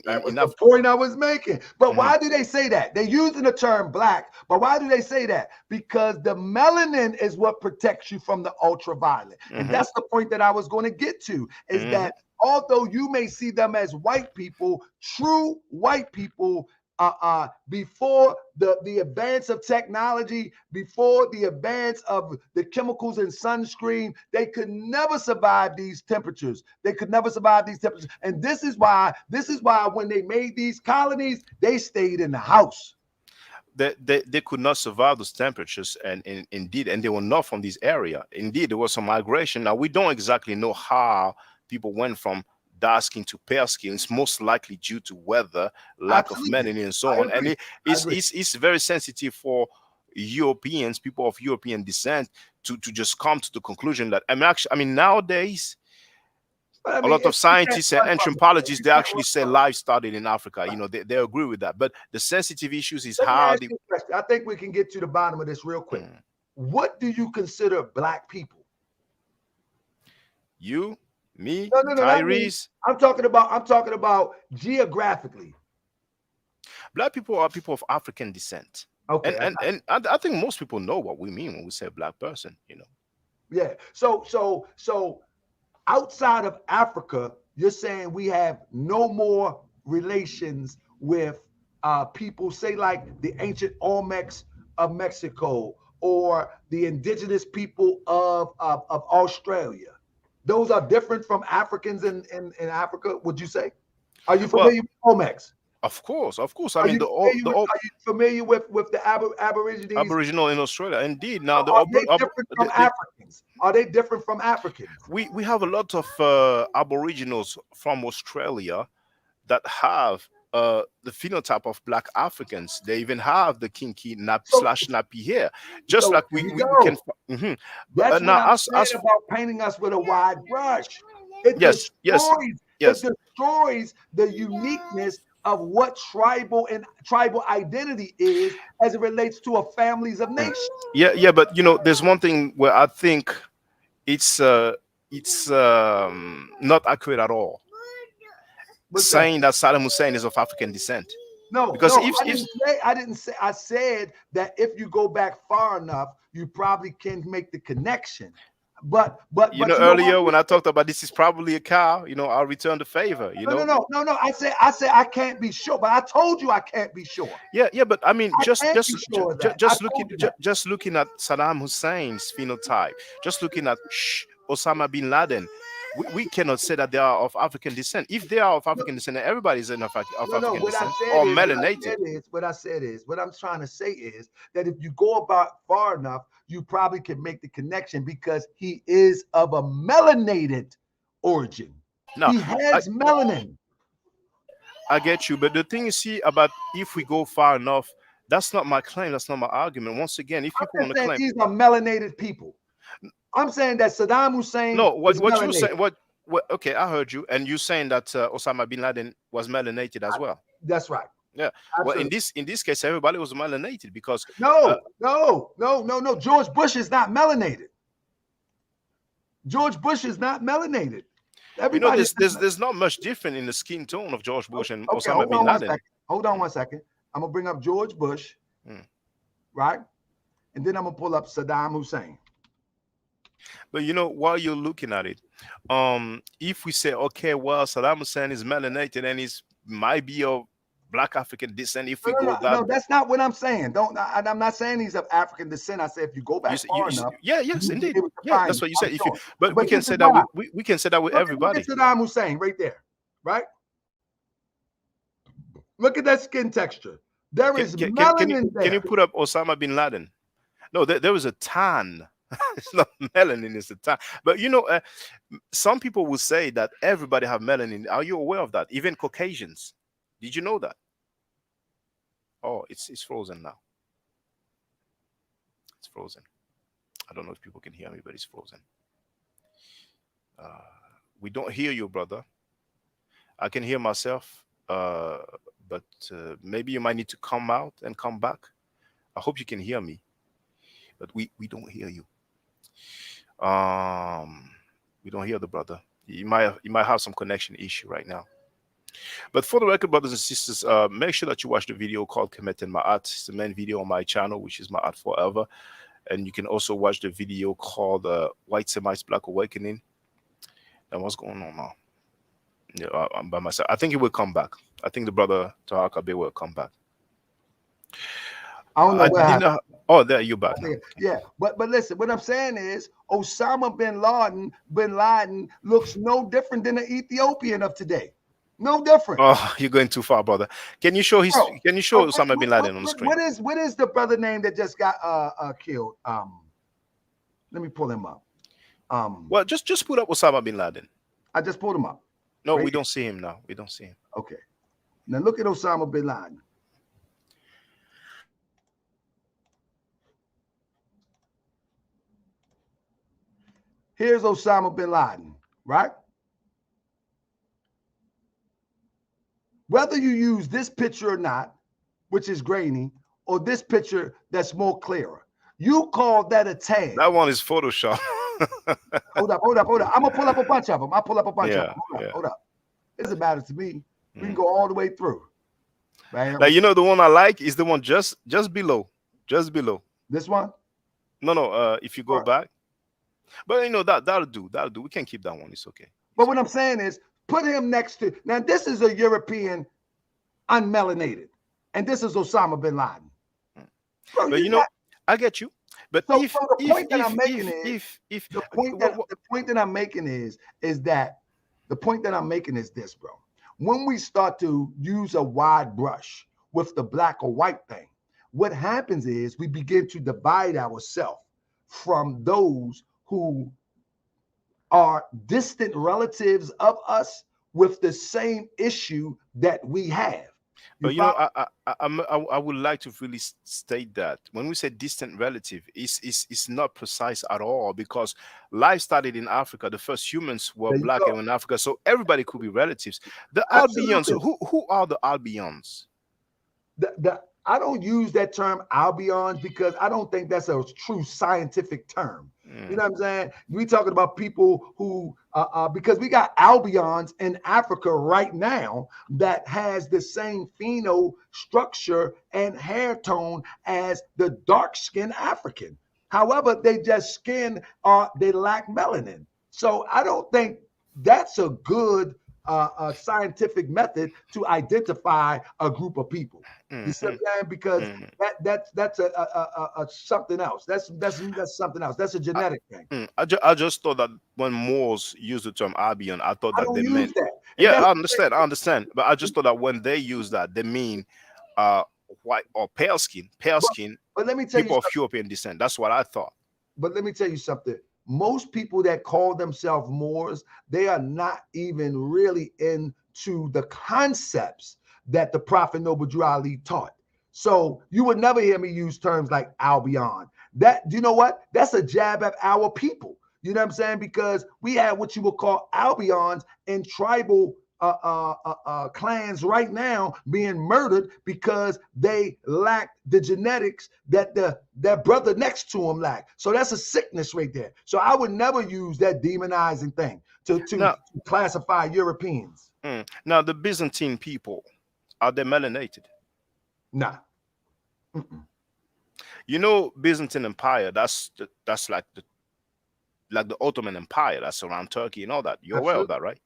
That was in the Africa. point I was making. But Mhm. why do they say that? They're using the term black, but why do they say that? Because the melanin is what protects you from the ultraviolet. And Mhm. that's the point that I was going to get to is Mhm. that although you may see them as white people, true white people, before the advance of technology, before the advance of the chemicals in sunscreen, they could never survive these temperatures. They could never survive these temperatures. And this is why when they made these colonies, they stayed in the house. They could not survive those temperatures, and indeed, and they were not from this area. Indeed, there was some migration. Now we don't exactly know how people went from dark skin to pale skin. It's most likely due to weather, lack of Absolutely. melanin, and so I on. And agree. I agree. it's very sensitive for Europeans, people of European descent, to just come to the conclusion that I mean nowadays But I a mean, lot of you can't scientists and run from it. anthropologists You they can't actually run say from life started in Africa. it. They agree with that. But the sensitive issues is Let me how ask the you a question. I think we can get to the bottom of this real quick. mm, What do you consider black people? you, me, No, not me. Tyrese. I'm talking about geographically. Black people are people of African descent. Okay, And I think most people know what we mean when we say black person, you know. yeah. So outside of Africa, you're saying we have no more relations with people, say like the ancient Olmecs of Mexico or the indigenous people of Australia. Those are different from Africans in Africa, would you say? Are you Well, familiar with Olmecs? of course. I mean, Are you familiar with the Aborigines? Aboriginal in Australia, indeed. Now, Are they different from Africans? Are they different from Africans? we have a lot of Aboriginals from Australia that have the phenotype of black Africans. They even have the kinky So, slash nappy hair, just so like there you we can. go. Mhm. That's what Now, I'm saying as about painting us with a wide brush. It yes, yes, destroys, it yes. destroys the uniqueness of what tribal identity is as it relates to a families of nations. Yeah, but you know, there's one thing where I think it's not accurate at all, What's that? saying that Saddam Hussein is of African descent. No, Because no, I didn't say I said that if you go back far enough, you probably can make the connection. But you know what? earlier when I talked about this is probably a cow, I'll return the favor. No. I said I can't be sure, but I told you I can't be sure. Yeah, but I mean, I can't be sure of that. I told you that. just looking at Saddam Hussein's phenotype, just looking at Osama bin Laden, we cannot say that they are of African descent. If they are of No, African descent, everybody is of no. African What I descent said or is, melanated. what I'm trying to say is that if you go about far enough, you probably can make the connection because he is of a melanated origin. No, He I, has melanin. I get you, but the thing you see about if we go far enough, that's not my claim. That's not my argument. Once again, if I'm people want just to saying claim, these are melanated people. I'm saying that Saddam Hussein no, is what you say, melanated. what? Okay, I heard you, and you saying that Osama bin Laden was melanated as well. That's right. Yeah. Well, in Absolutely. this case, everybody was melanated because uh, No. George Bush is not melanated. George Bush is not melanated. Everybody. there's not much different in the skin tone of George Bush and Okay, Osama bin Laden. Hold on Mm, 1 second. I'm gonna bring up George Bush, mm. right? And then I'm gonna pull up Saddam Hussein. But while you're looking at it, if we say, okay, well, Saddam Hussein is melanated and he's might be of black African descent, if we go that, No, that's not what I'm saying. I'm not saying he's of African descent. I said if you go back far enough, yeah, yes, you'll be indeed, able to yeah, find that's it. what you I'm said. If you, sure. but we But can this say is that why. we can say that with Look everybody. at Saddam Hussein right there, right? Look at that skin texture. There Can is can can, can you melanin can you there. put up Osama bin Laden? No, there was a tan. It's not melanin, it's a tan. But some people will say that everybody have melanin. Are you aware of that? Even Caucasians. Did you know that? Oh, it's frozen now. It's frozen. I don't know if people can hear me, but it's frozen. Uh, we don't hear you, brother. I can hear myself, but maybe you might need to come out and come back. I hope you can hear me, but we don't hear you. Um, we don't hear the brother. You might have some connection issue right now. But for the record, brothers and sisters, make sure that you watch the video called Kemet and Maat. It's the main video on my channel, which is Maat Forever. And you can also watch the video called White Semites Black Awakening. And what's going on now? Yeah, I'm by myself. I think he will come back. I think the brother Taharka Bey will come back. I don't know I what didn't happened. know. Oh, there you're back now. Yeah, but listen, what I'm saying is Osama bin Laden looks no different than the Ethiopian of today. No different. Oh, you're going too far, brother. Can you show Bro, Osama bin Laden on the screen? what is the brother name that just got killed? Let me pull him up. Well, just put up Osama bin Laden. I just pulled him up. No, Right we here. don't see him now. We don't see him. Okay. Now look at Osama bin Laden. Here's Osama bin Laden, right? Whether you use this picture or not, which is grainy, or this picture that's more clearer, you call that a tan. That one is Photoshop. Hold up. I'm gonna pull up a bunch of them. I'll pull up a bunch of Yeah, them. yeah. Hold up. It doesn't matter to me. We can Mm. go all the way through. Bam. Like the one I like is the one just below, just below. This one. No, no. If you go Or- back, but that'll do. That'll do. We can keep that one. It's okay. But It's what okay. I'm saying is, put him next to. Now, this is a European unmelanated, and this is Osama bin Laden. Mm. Bro, But you got I get you. But so the point that I'm making is if the point that what the point that I'm making is that the point that I'm making is this, bro. When we start to use a wide brush with the black or white thing, what happens is we begin to divide ourselves from those who are distant relatives of us with the same issue that we have. You But follow? I would like to really state that when we say distant relative, it's not precise at all because life started in Africa. The first humans were There you black go. in Africa, so everybody could be relatives. The Albions, Absolutely. who are the Albions? I don't use that term albions because I don't think that's a true scientific term. You Mm. know what I'm saying? We talking about people who, because we got albions in Africa right now that has the same pheno structure and hair tone as the dark skinned African. However, they just skin they lack melanin. So I don't think that's a good scientific method to identify a group of people. You see what Mhm, I'm saying? Because mhm. that's a something else. That's something else. That's a I, genetic thing. I just thought that when Moors used the term Albion, I thought I that don't they use meant. that, and Yeah, that's I understand. But I just thought that when they use that, they mean uh white or pale but, skin but let me tell you people of something. European descent. That's what I thought. But let me tell you something. Most people that call themselves Moors, they are not even really into the concepts that the Prophet Noble Drew Ali taught. So you would never hear me use terms like Albion. That you know what? That's a jab at our people. You know what I'm saying? Because we have what you would call Albions in tribal clans right now being murdered because they lack the genetics that their brother next to them lack. So that's a sickness right there. So I would never use that demonizing thing to Now, classify Europeans. now the Byzantine people are they melanated? Nah. Mm-mm. Byzantine Empire. That's like the Ottoman Empire. That's around Turkey and all that. You're aware of Absolutely. that, right?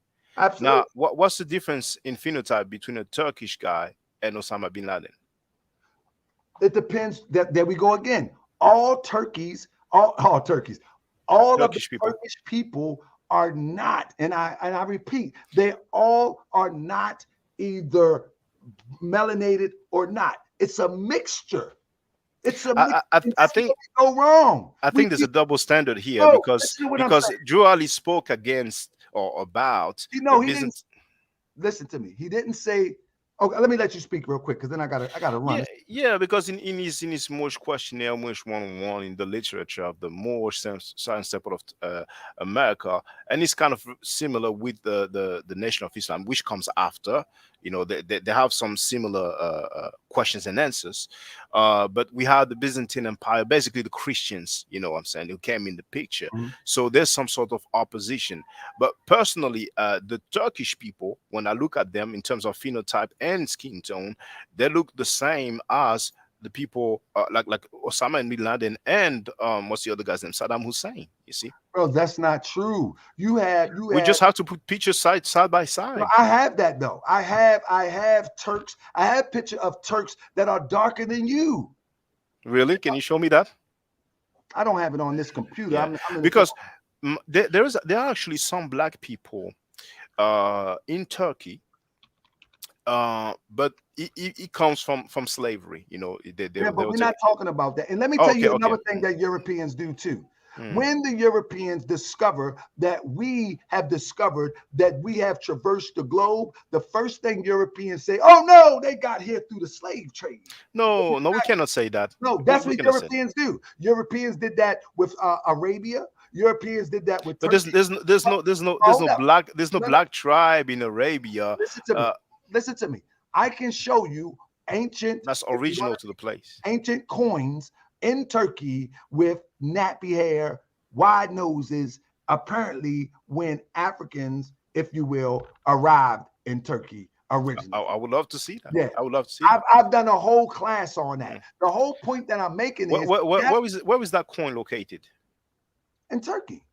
Now, Absolutely. what's the difference in phenotype between a Turkish guy and Osama bin Laden? It depends. That there we go again. All turkeys, all turkeys, all of the Turkish people. Turkish people are not, and I repeat, they all are not either melanated or not. It's a mixture. It's a mix, and I that's where think we go wrong. I We think there's a double standard here no listen to what I'm because saying. Drew Ali spoke against or about You the know, he didn't Byzantine. listen to me. He didn't say. Okay, let me let you speak real quick because then I gotta run. Yeah, because in his Moorish questionnaire, Moorish 101 in the literature of the Moorish science temple of America, and it's kind of similar with the Nation of Islam, which comes after. They have some similar questions and answers, but we have the Byzantine Empire, basically the Christians, what I'm saying, who came in the picture. Mhm. So there's some sort of opposition. But personally, the Turkish people, when I look at them in terms of phenotype and skin tone, they look the same as the people like Osama and Bin Laden and what's the other guy's name? Saddam Hussein. You see, Bro, that's not true. You we have. just have to put pictures side by No, side. I have that though. I have Turks. I have picture of Turks that are darker than you. Really? Can you show me that? I don't have it on this computer. Yeah, I'm in because there are actually some black people in Turkey, but it comes from slavery. yeah, They but will we're take not it. talking about that. And let me Oh, tell okay, you okay. another thing that Europeans do too. Mm. When the Europeans discover that we have discovered that we have traversed the globe, the first thing Europeans say, "Oh no, they got here through the slave trade." No, no, we cannot say that. No, We, that's we what cannot say that. Europeans do. Europeans did that with Arabia. Europeans did that with But Turkey. there's Hold no up. No, no. black tribe in Arabia Listen to me. uh, Listen to me. I can show you ancient, that's if you want original to the place. ancient coins in Turkey with nappy hair, wide noses, apparently when Africans, if you will, arrived in Turkey originally. I would love to see that. Yeah. I would love to see that. I've done a whole class on that. Mm. The whole point that I'm making is that Where is that coin located? in Turkey.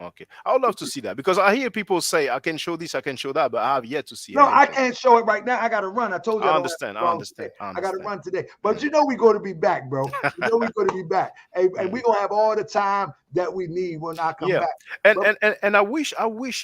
Okay, I would love to see that because I hear people say I can show this, I can show that, but I have yet to see No, I anything. can't show it right now. I got to run. I told you I I don't have understand. to I run today. understand. I I got to understand. run today. But Mm, you know we're going to be back, bro. You know we're going to be back. And mm. we're going to have all the time that we need when I come Yeah, back. and, But and I wish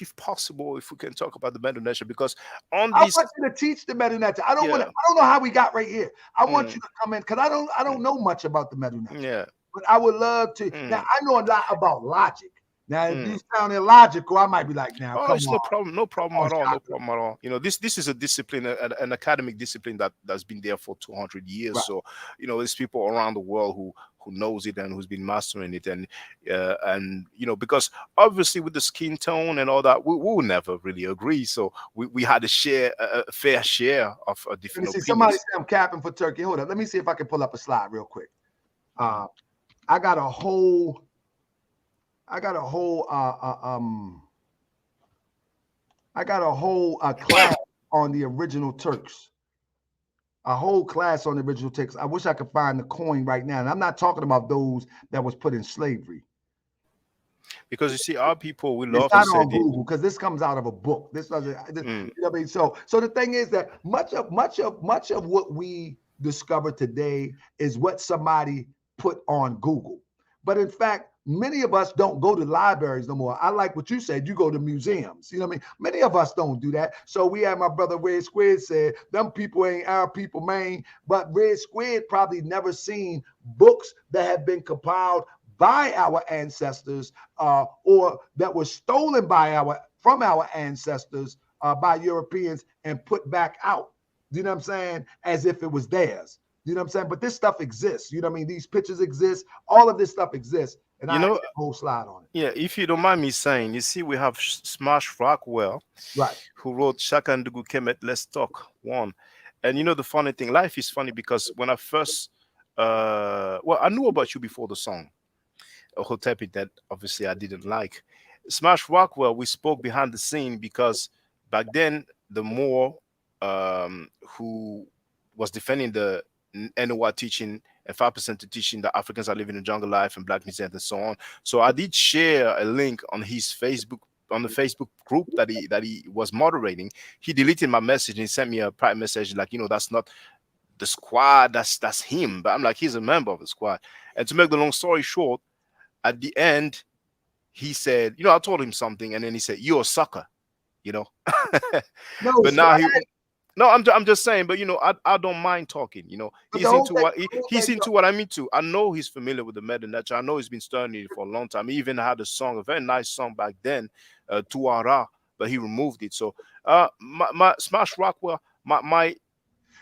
if possible if we can talk about the Medu because on I this, want you to teach the Medunata. I don't want to. yeah, I don't know how we got right here. I want mm, you to come in because I don't mm, know much about the Medunata. yeah, But I would love to. Now mm, I know a lot about logic. Now if you mm. sound illogical, I might be like, now Oh, come it's on, no problem at all, no Shaka. problem at all. You know, this is a discipline, an academic discipline that's been there for 200 years. Right. So, you know, there's people around the world who knows it and who's been mastering it, and you know, because obviously with the skin tone and all that, we will never really agree. So we had to share a fair share of Let me different see. Somebody opinions. say I'm capping for Turkey. Hold up. Let me see if I can pull up a slide real quick. Mm. I got a whole. I got a whole. I got a whole class on the original Turks. A whole class on the original Turks. I wish I could find the coin right now, and I'm not talking about those that was put in slavery. Because you see, our people we It's love to not say on Google because this comes out of a book. This doesn't, mm, you know what I mean? So the thing is that much of what we discover today is what somebody put on Google. But in fact, many of us don't go to libraries no more. I like what you said. You go to museums. You know what I mean? Many of us don't do that. So we had my brother Red Squid said, them people ain't our people, man. But Red Squid probably never seen books that have been compiled by our ancestors or that was stolen by from our ancestors by Europeans and put back out. You know what I'm saying? As if it was theirs. You know what I'm saying? But this stuff exists. You know what I mean? These pictures exist. All of this stuff exists. And you I actually know, have a whole slide on it. yeah. If you don't mind me saying, you see, we have Smash Rockwell, Right. who wrote Shaka and Kemet, Let's Talk one. And you know the funny thing, life is funny because when I first well, I knew about you before the song, a whole topic that obviously I didn't like. Smash Rockwell, we spoke behind the scene because back then the Moor who was defending the NOI teaching and 5% to teaching that Africans are living a jungle life and black descent and so on. So I did share a link on his Facebook on the Facebook group that he was moderating. He deleted my message and he sent me a private message like, you know, that's not the squad, that's him. But I'm like, he's a member of the squad. And to make the long story short, at the end, he said, you know, I told him something, and then he said, "You're a sucker," you know. No, But swag, now no, I'm just saying, but you know, I don't mind talking. You know, but the he's whole into thing, what the whole he's thing, into what I'm into. I know he's familiar with the meta nature. I know he's been studying it for a long time. He even had a song, a very nice song back then, Tuara, but he removed it. So, my Smash Rockwell, my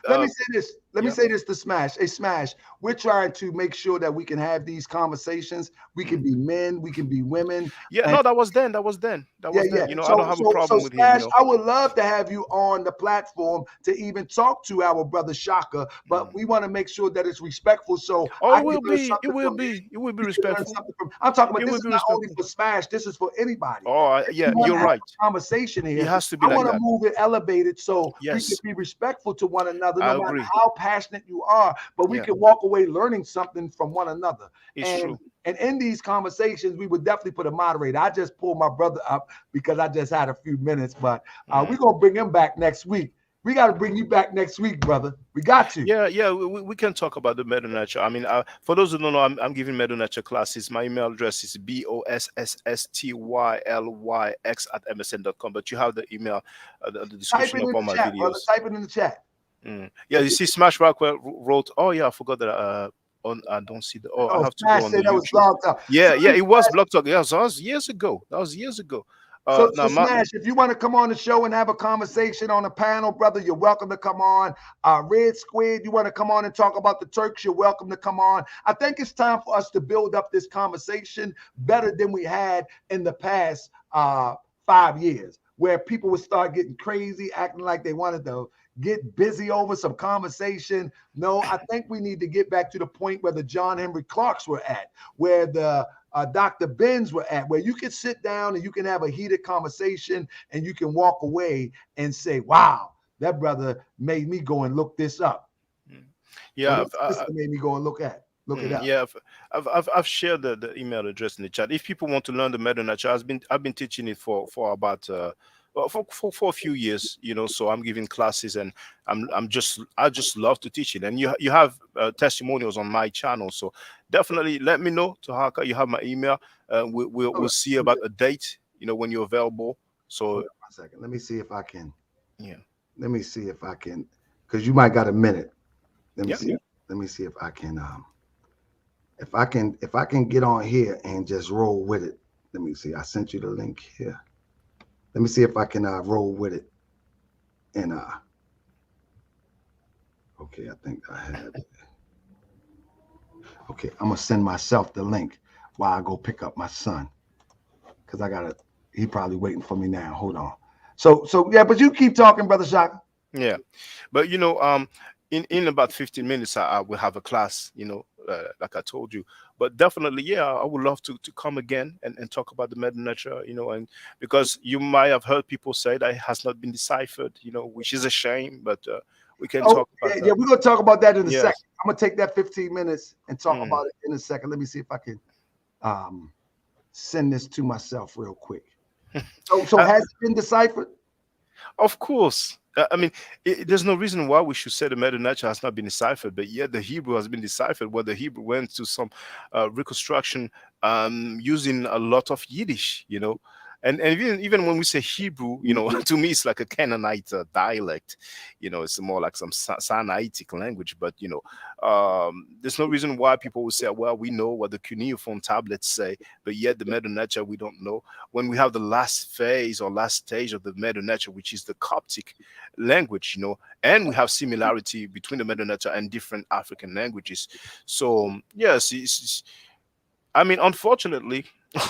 let me uh, say this. Let me yeah. say this to Smash. Hey, Smash, we're trying to make sure that we can have these conversations. We can Mm. be men, we can be women. Yeah, And no, that was then. That was then. That yeah, was yeah. then. You know, I don't So, have a so, so, problem with him. You Smash, know. I would love to have you on the platform to even talk to our brother Shaka, but Mm. we want to make sure that it's respectful. So Oh, I it can will learn be. It something will from you. be. It will be You can learn respectful. something from. I'm talking about It this will is be not only respectful. for Smash. This is for anybody. Oh, If yeah, you want you're to have right. a conversation It here, has to be I like want to that. move it elevated so we can Yes, be respectful to one another, no I matter agree. how passionate you are. But we Yeah, can walk away learning something from one another. it's And true. and in these conversations, we would definitely put a moderator. I just pulled my brother up because I just had a few minutes, but we're Mm. gonna bring him back next week. We got to bring you back next week, brother. We got to. Yeah, yeah, we can talk about the meta nature. I mean, for those who don't know, I'm giving meta nature classes. My email address is bossstylyx@msn.com. But you have the email, the Type description it of in all the my chat, brother. videos. Type it in the chat. Mm. Yeah, you see, Smash Rockwell wrote. Oh yeah, I forgot that. On I don't see the. Oh, I Oh, have to go Smash on the said that was YouTube. logged up. Yeah, yeah, it was Block Talk. Yeah, so that was years ago. That was years ago. So Now my Smash, if you want to come on the show and have a conversation on a panel, brother, you're welcome to come on. Red Squid, you want to come on and talk about the Turks, you're welcome to come on. I think it's time for us to build up this conversation better than we had in the past 5 years, where people would start getting crazy, acting like they wanted to get busy over some conversation. No, I think we need to get back to the point where the John Henry Clarks were at, where the Dr. Benz were at, where you can sit down and you can have a heated conversation and you can walk away and say, wow, That brother made me go and look this up. Mm. Or Yeah, that sister made me go and look it up. Yeah, I've shared the email address in the chat. If people want to learn the Medu Nature, I've been teaching it for about well, for a few years, So I'm giving classes, and I just love to teach it. And you have testimonials on my channel, so definitely let me know. Taharka, you have my email. We'll Hold see on, about a date, when you're available. So hold on 1 second. Let me see if I can. yeah, Let me see if I can, because you might got a minute. Let me yeah, see. Yeah. Let me see if I can. If I can get on here and just roll with it. Let me see. I sent you the link here. Let me see if I can roll with it. And okay, I think I have it. Okay, I'm gonna send myself the link while I go pick up my son. Cause I gotta he probably waiting for me now. Hold on. So yeah, but you keep talking, brother Shaka. yeah. But in about 15 minutes, I will have a class, like I told you. But definitely, yeah, I would love to come again and talk about the Meta Nature, and because you might have heard people say that it has not been deciphered, which is a shame, but we can Oh talk yeah, about yeah, that. we're gonna talk about that in a second. Yes. I'm gonna take that 15 minutes and talk Mm. about it in a second. Let me see if I can um send this to myself real quick. So Uh, has it been deciphered? Of course. I mean, there's no reason why we should say the Meta Nature has not been deciphered, but yet the Hebrew has been deciphered, where the Hebrew went to some reconstruction using a lot of Yiddish, And even when we say Hebrew, to me, it's like a Canaanite dialect, it's more like some Sinaitic language, but, there's no reason why people would say, well, we know what the cuneiform tablets say, but yet the Meta Nature we don't know, when we have the last phase or last stage of the Medo Nature, which is the Coptic language, and we have similarity between the Medo Nature and different African languages. So yes, I mean, unfortunately,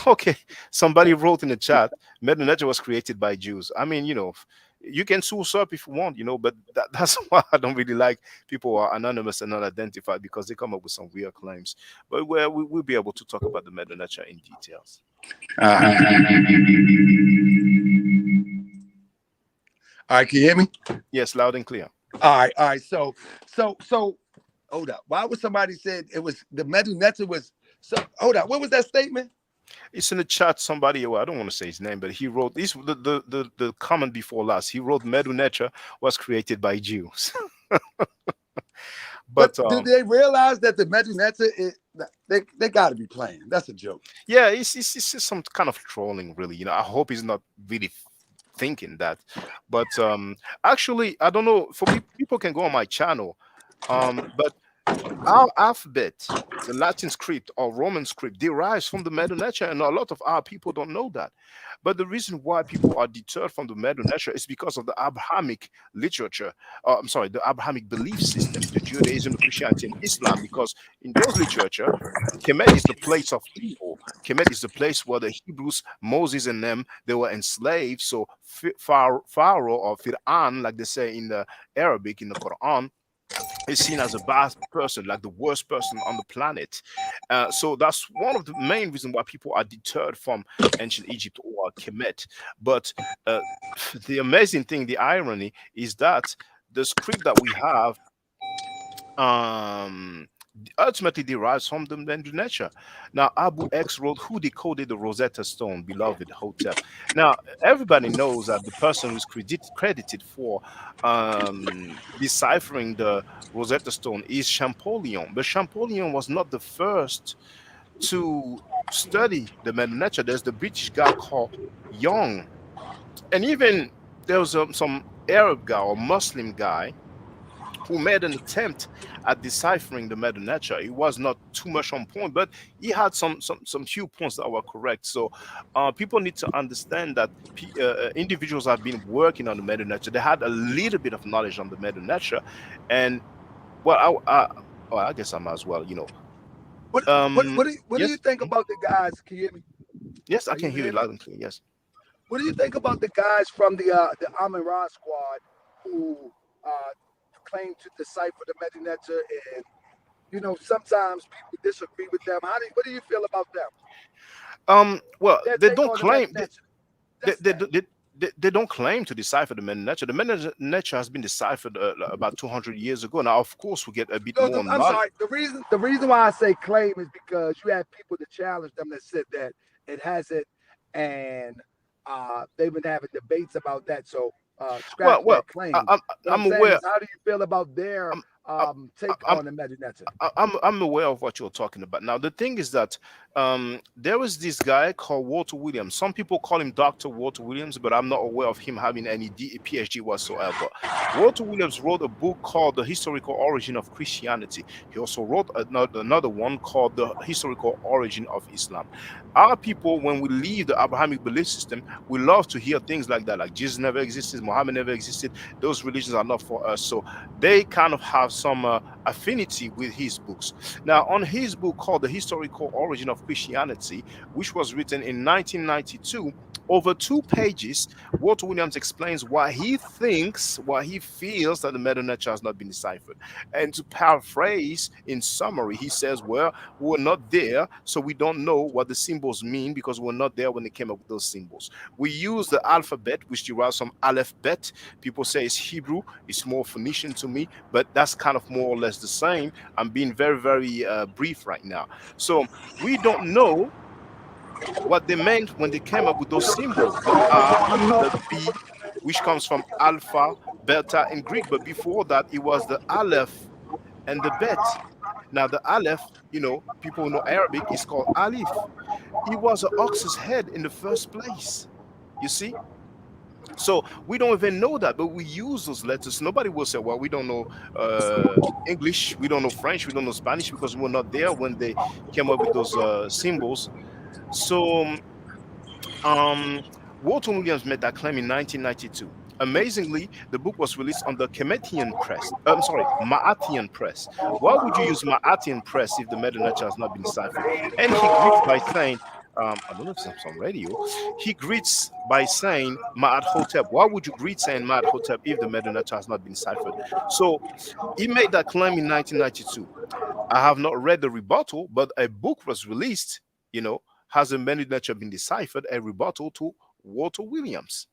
okay, somebody wrote in the chat, Medo Nature was created by Jews. I mean, you can sue us up if you want, but that's why I don't really like people who are anonymous and not identified, because they come up with some weird claims. But where we'll be able to talk about the Medo Nature in details. Uh, all right, can you hear me? Yes, loud and clear. All right. So, hold up. Why would somebody said it was the Medu Neter was? So, hold up. What was that statement? It's in the chat. Somebody, well, I don't want to say his name, but he wrote this. The comment before last. He wrote Medu Neter was created by Jews. But But do they realize that the Medu Neter is? They got to be playing. That's a joke. yeah, it's just some kind of trolling, really. I hope he's not really thinking that. But actually, I don't know. For people can go on my channel. But our alphabet, the Latin script or Roman script, derives from the Medu Neter, and a lot of our people don't know that. But the reason why people are deterred from the Medu Neter is because of the Abrahamic literature. I'm sorry, the Abrahamic belief system, the Judaism, the Christianity, and Islam. Because in those literature, Kemet is the place of evil. Kemet is the place where the Hebrews, Moses and them, they were enslaved. So Pharaoh or Fir'an, like they say in the Arabic in the Quran, is seen as a bad person, like the worst person on the planet. So that's one of the main reasons why people are deterred from ancient Egypt or Kemet. But uh, the amazing thing, the irony, is that the script that we have um, ultimately derives from the nature. Now, Abu X wrote, "Who decoded the Rosetta Stone, beloved Hotep?" Now, everybody knows that the person who's credited for deciphering the Rosetta Stone is Champollion, but Champollion was not the first to study the nature. There's the British guy called Young, and even there was some Arab guy or Muslim guy who made an attempt at deciphering the Meta Nature. It was not too much on point, but he had some few points that were correct. So people need to understand that individuals have been working on the Meta Nature. They had a little bit of knowledge on the Meta Nature, and well, I guess I might as well, What what do you Yes, think about the guys? Can you hear me? yes, I Are you can even hear you hear me? loud and clear. Yes. What do you think about the guys from the Amin Ra squad who claim to decipher the Medu Neter, and sometimes people disagree with them? What do you feel about them? Well, Their they take don't on the Medu claim Neter. they, Just they, that. they, they don't claim to decipher the Meta Nature. The Meta Nature has been deciphered about 200 years ago. Now, of course, we get a bit No, more I'm knowledge. sorry. The reason why I say claim is because you have people to challenge them that said that it hasn't, and they've been having debates about that. So scratch Well, that I, claim. I'm What I'm I'm saying aware. is, how do you feel about their I'm, I'm, take I'm on the Meta? I'm aware of what you're talking about. Now, the thing is that there was this guy called Walter Williams. Some people call him Dr. Walter Williams, but I'm not aware of him having any PhD whatsoever. Walter Williams wrote a book called The Historical Origin of Christianity. He also wrote another one called The Historical Origin of Islam. Our people, when we leave the Abrahamic belief system, we love to hear things like Jesus never existed, Muhammad never existed. Those religions are not for us. So they kind of have some affinity with his books. Now, on his book called The Historical Origin of Christianity, which was written in 1992, over 2 pages, Walter Williams explains why he thinks, why he feels that the Meta Nature has not been deciphered. And to paraphrase, in summary, he says, well, we were not there, so we don't know what the symbols mean because we were not there when they came up with those symbols. We use the alphabet, which derives from Aleph Bet. People say it's Hebrew, it's more Phoenician to me, but that's kind of more or less the same. I'm being very, very brief right now. So we don't know what they meant when they came up with those symbols, the A, the B, which comes from Alpha, Beta in Greek. But before that, it was the Aleph and the Bet. Now, the Aleph, people who know Arabic, is called Alif. It was an ox's head in the first place. You see? So we don't even know that, but we use those letters. Nobody will say, well, we don't know English, we don't know French, we don't know Spanish because we were not there when they came up with those symbols. So um, Walter Williams made that claim in 1992. Amazingly, the book was released on the Kemetian press. I'm sorry, Maatian press. Why would you use Maatian press if the Meta Nature has not been deciphered? And he greets by saying, I don't know if it's on radio. He greets by saying Ma'at Hotep. Why would you greet saying Ma'at Hotep if the Meta Nature has not been deciphered? So he made that claim in 1992. I have not read the rebuttal, but a book was released, has a many nature been deciphered, a rebuttal to Walter Williams.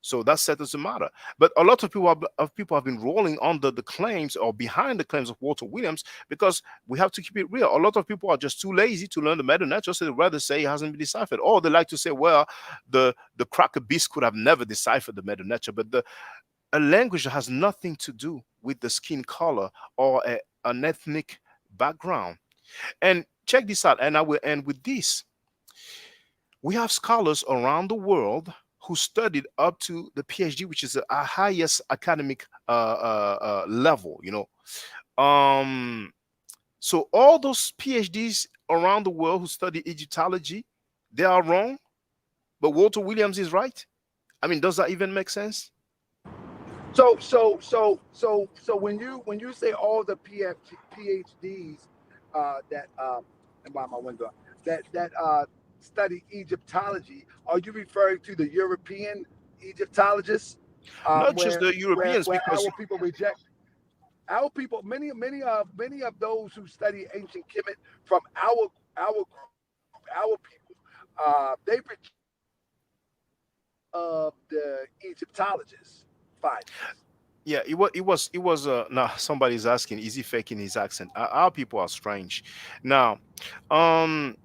So that settles the matter. But a lot of people have been rolling under the claims or behind the claims of Walter Williams because we have to keep it real. A lot of people are just too lazy to learn the meta nature, so they'd rather say it hasn't been deciphered. Or they like to say, well, the cracker beast could have never deciphered the meta nature. But a language that has nothing to do with the skin color or an ethnic background. And check this out, and I will end with this. We have scholars around the world who studied up to the PhD, which is the highest academic level. Um, so all those PhDs around the world who study Egyptology, they are wrong, but Walter Williams is right. I mean, does that even make sense? So when you say all the PhDs that and by my window that study Egyptology, are you referring to the European Egyptologists, Not just where the Europeans, where because our people reject our people? Many of those who study ancient Kemet from our group, our people, they reject of the Egyptologists' findings. yeah, it was now somebody's asking, is he faking his accent? Our people are strange. Now, um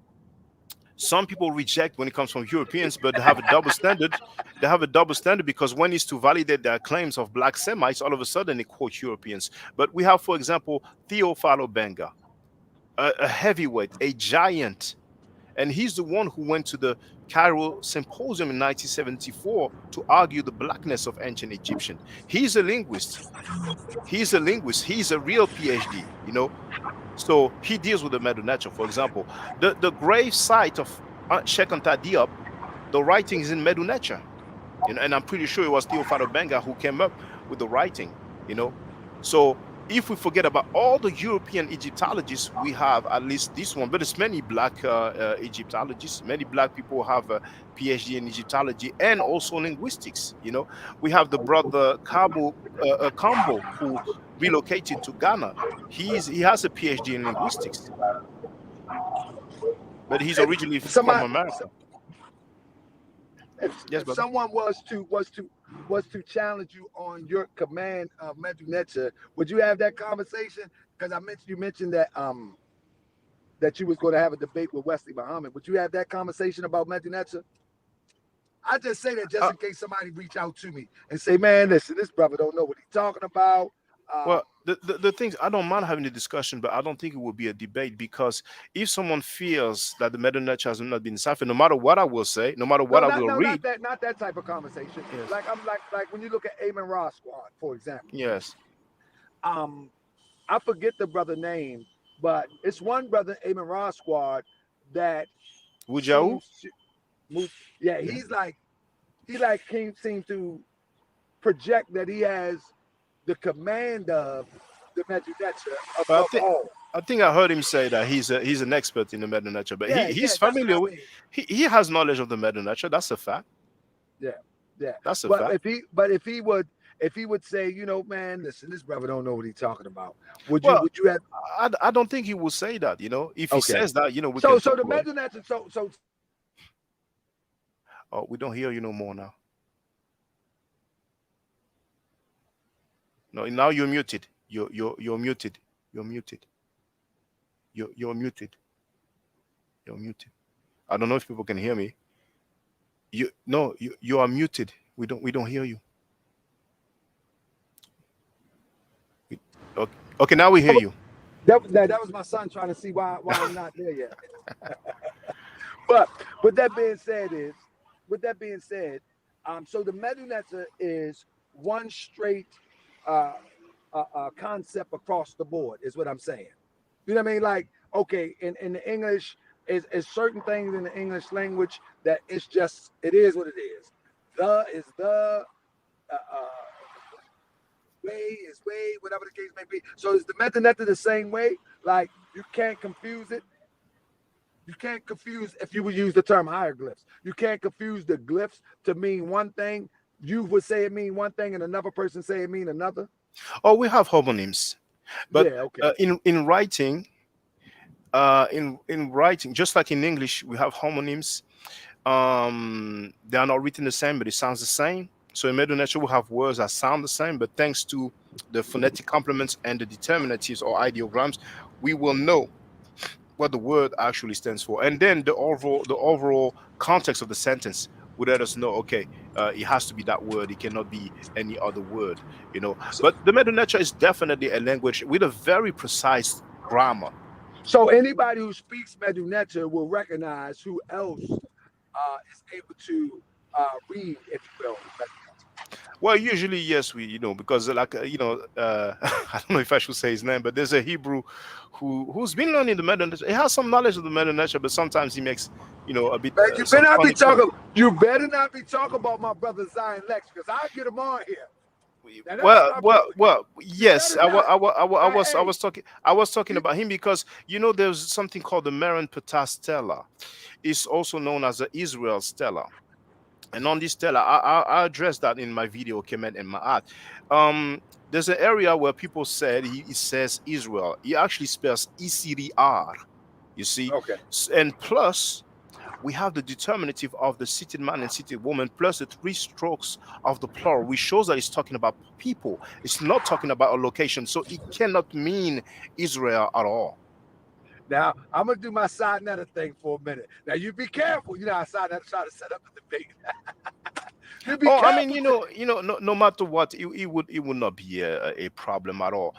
some people reject when it comes from Europeans, but they have a double standard. They have a double standard because when it's to validate their claims of black Semites, all of a sudden they quote Europeans. But we have, for example, Theophilo Benga, a heavyweight, a giant, and he's the one who went to the Cairo Symposium in 1974 to argue the blackness of ancient Egyptian. He's a linguist. He's a linguist. He's a real PhD. So he deals with the Medu Nature. For example, the grave site of Shekanta Diop, the writing is in Medu Nature. And I'm pretty sure it was Theophano Benga who came up with the writing. You know, so if we forget about all the European Egyptologists, we have at least this one. But it's many black Egyptologists. Many black people have a PhD in Egyptology and also linguistics. We have the brother Cabo Combo who relocated to Ghana. He has a PhD in linguistics, but he's And originally from somebody, America. Yes, if brother. someone was to challenge you on your command of Medu Neter, would you have that conversation? Because you mentioned that you was going to have a debate with Wesley Muhammad. Would you have that conversation about Medu Neter? I just say that just Uh, in case somebody reach out to me and say, man, listen, this brother don't know what he's talking about. well, the things, I don't mind having the discussion, but I don't think it will be a debate, because if someone feels that the Medu Neter has not been deciphered, no matter what I will say, no matter what No, I not will no, not read. that, not that type of conversation. Yes. Like when you look at Amen Ra Squad, for example. Yes. Um, I forget the brother name, but it's one brother, Amen Ra Squad, that Wujau? seems to move. Yeah, Yeah. he can't seem to project that he has the command of the Medunetra But above all. I think I heard him say that he's an expert in the Medu Neter, but Yeah, he's yeah, that's what I familiar with, mean. he has knowledge of the Medu Neter. That's a fact. Yeah, yeah. That's a But fact. if he would say, man, listen, this brother don't know what he's talking about. Would you Well, would you have I don't think he will say that. If he okay. says that, we So can so talk the about it. Medunetra, so Oh, we don't hear you no more now. No, now you're muted. You're muted. You're muted. You're muted. You're muted. I don't know if people can hear me. You are muted. We don't hear you. We- Okay, okay, now we hear you. that was my son trying to see why I'm not there yet. But with that being said, so the Medunetra is one straight uh, concept across the board, is what I'm saying. You know what I mean? Like, okay, in the English, is certain things in the English language that it is what it is. The is the, way is way, whatever the case may be. So is the Medunetra the same way? Like, you can't confuse it. You can't confuse if you would use the term hieroglyphs. You can't confuse the glyphs to mean one thing. You would say it mean one thing, and another person say it mean another. Oh, we have homonyms, but Yeah, okay. in writing, in writing, just like in English, we have homonyms. They are not written the same, but it sounds the same. So in Middle Nature, we have words that sound the same, but thanks to the phonetic complements and the determinatives or ideograms, we will know what the word actually stands for, and then the overall context of the sentence would let us know. Okay, it has to be that word. It cannot be any other word. So, But the Middle Nature is definitely a language with a very precise grammar. so anybody who speaks Medunetra will recognize who else is able to read, if you will. Well, usually, yes, because like I don't know if I should say his name, but there's a Hebrew who's been learning the Middle Nature. He has some knowledge of the Middle Nature, but sometimes he makes a bit Man, some funny points. you better not be talking about my brother Zion Lex, because I'll get him on here. Now that's Well, my well, brother. well. You Yes, better not. I Hey, was talking. I was talking you, about him because there's something called the Maran Ptah Stela. It's also known as the Israel Stela. And on this stela, I addressed that in my video, Kemet and Maat. There's an area where people said he says Israel. He actually spells ECDR. You see, okay. And plus we have the determinative of the seated man and seated woman plus the three strokes of the plural, which shows that it's talking about people. It's not talking about a location, so it cannot mean Israel at all. Now I'm gonna do my side netter thing for a minute. Now you be careful. You know how side netter try to set up a debate. You be Oh, I mean, careful. no matter what, it would not be a problem at all.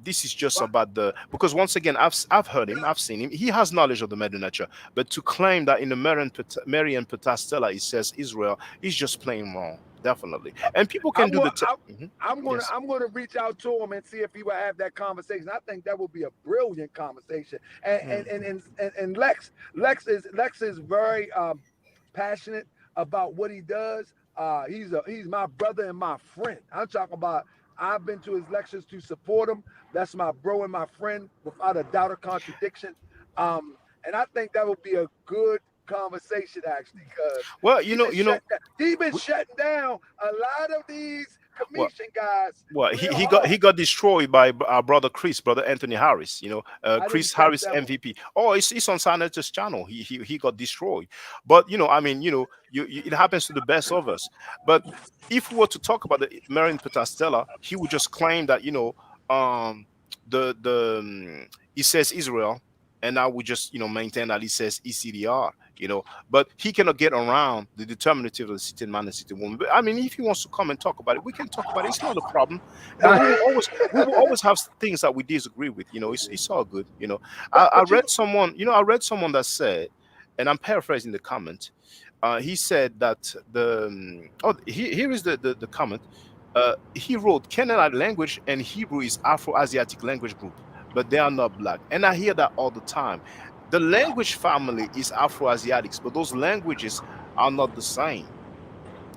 This is just But, about because once again, I've heard him, I've seen him. He has knowledge of the Medinature, but to claim that in the Marian Petastella it says Israel is just plain wrong, definitely. And people can I'm do gonna the Mhm. I'm gonna Yes. I'm gonna reach out to him and see if he will have that conversation. I think that would be a brilliant conversation. And and Mm. and and Lex is very passionate about what he does. He's my brother and my friend. I'm talking about. I've been to his lectures to support him. That's my bro and my friend, without a doubt or contradiction. And I think that would be a good conversation actually, because Well, he been shutting down a lot of these Well, commission guys well, real he hard. got destroyed by our brother Anthony Harris. I Chris didn't catch Harris that one. MVP. Oh, it's on Saneta's channel. He got destroyed. But I mean, it happens to the best of us. But if we were to talk about the Marion Patastella, he would just claim that um, he says Israel, and I would just maintain that he says ECDR. But he cannot get around the determinative of the city man and city woman. But I mean, if he wants to come and talk about it, we can talk about it. It's not a problem. We will always have things that we disagree with. It's all good. I but read someone, that said, and I'm paraphrasing the comment. He said that here is the comment. He wrote, Canaanite language and Hebrew is Afro-Asiatic language group, but they are not black. And I hear that all the time. The language family is Afro-Asiatics, but those languages are not the same.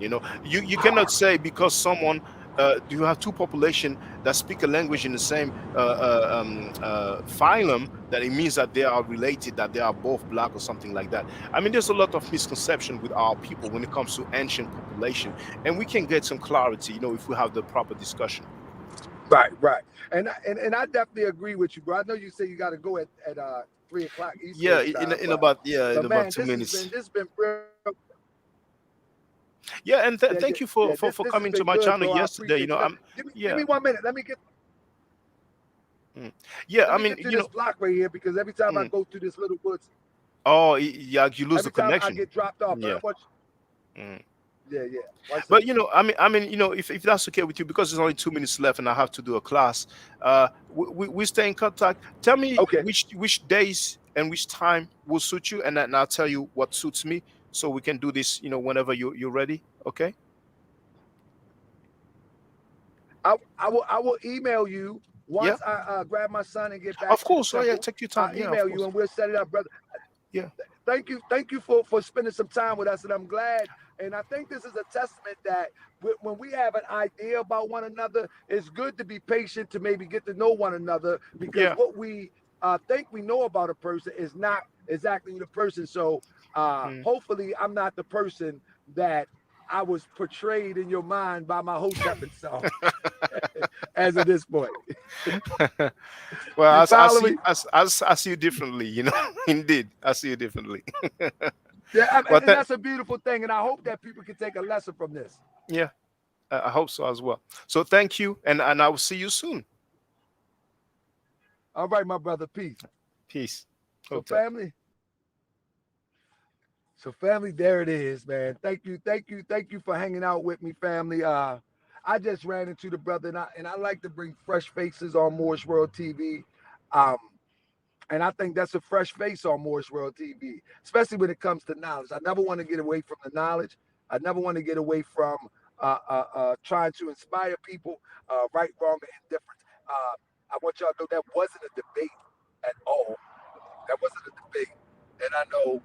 You cannot say because someone you have two population that speak a language in the same phylum that it means that they are related, that they are both black or something like that. I mean, there's a lot of misconception with our people when it comes to ancient population, and we can get some clarity, if we have the proper discussion. right. And I definitely agree with you, bro. I know you say you got to go at 3 o'clock East Yeah, Coast time, in but about man, two minutes. this has been real. Yeah, and Yeah, thank you for this for this has coming to been my good, channel bro. I yesterday. appreciate you. I'm Give yeah. me 1 minute. Mm. Yeah, Let I me mean, get to this block right here because every time I mm. go through this little woods, Oh, yeah, you lose the every time I connection. get dropped off, man. Yeah. Mm. Yeah. 1 second. But I mean, if that's okay with you, because there's only 2 minutes left and I have to do a class, we stay in contact. Tell me Okay. which days and which time will suit you, and then I'll tell you what suits me, so we can do this, whenever you're ready. Okay? I will email you Yeah. once I grab my son and get back Of to the course. Oh yeah. temple. Take your I'll time. Yeah. Of email you course. and we'll set it up, brother. Yeah. Thank you for spending some time with us, and I'm glad. And I think this is a testament that when we have an idea about one another, it's good to be patient to maybe get to know one another, because Yeah. what we think we know about a person is not exactly the person. So Mm. hopefully, I'm not the person that I was portrayed in your mind by my Hotep song as of this point. Well, You I follow see, me? I see you differently. Indeed, I see you differently. Yeah, Well, and that's a beautiful thing. And I hope that people can take a lesson from this. yeah, I hope so as well. So thank you, and I will see you soon. All right, my brother. Peace. Peace. So, Hotel. family. So, family, there it is, man. Thank you for hanging out with me, family. I just ran into the brother, and I like to bring fresh faces on Moore's World TV. Um, and I think that's a fresh face on Moore's World TV, especially when it comes to knowledge. I never want to get away from the knowledge. I never want to get away from trying to inspire people, right, wrong, and indifferent. I want y'all to know that wasn't a debate at all. That wasn't a debate. And I know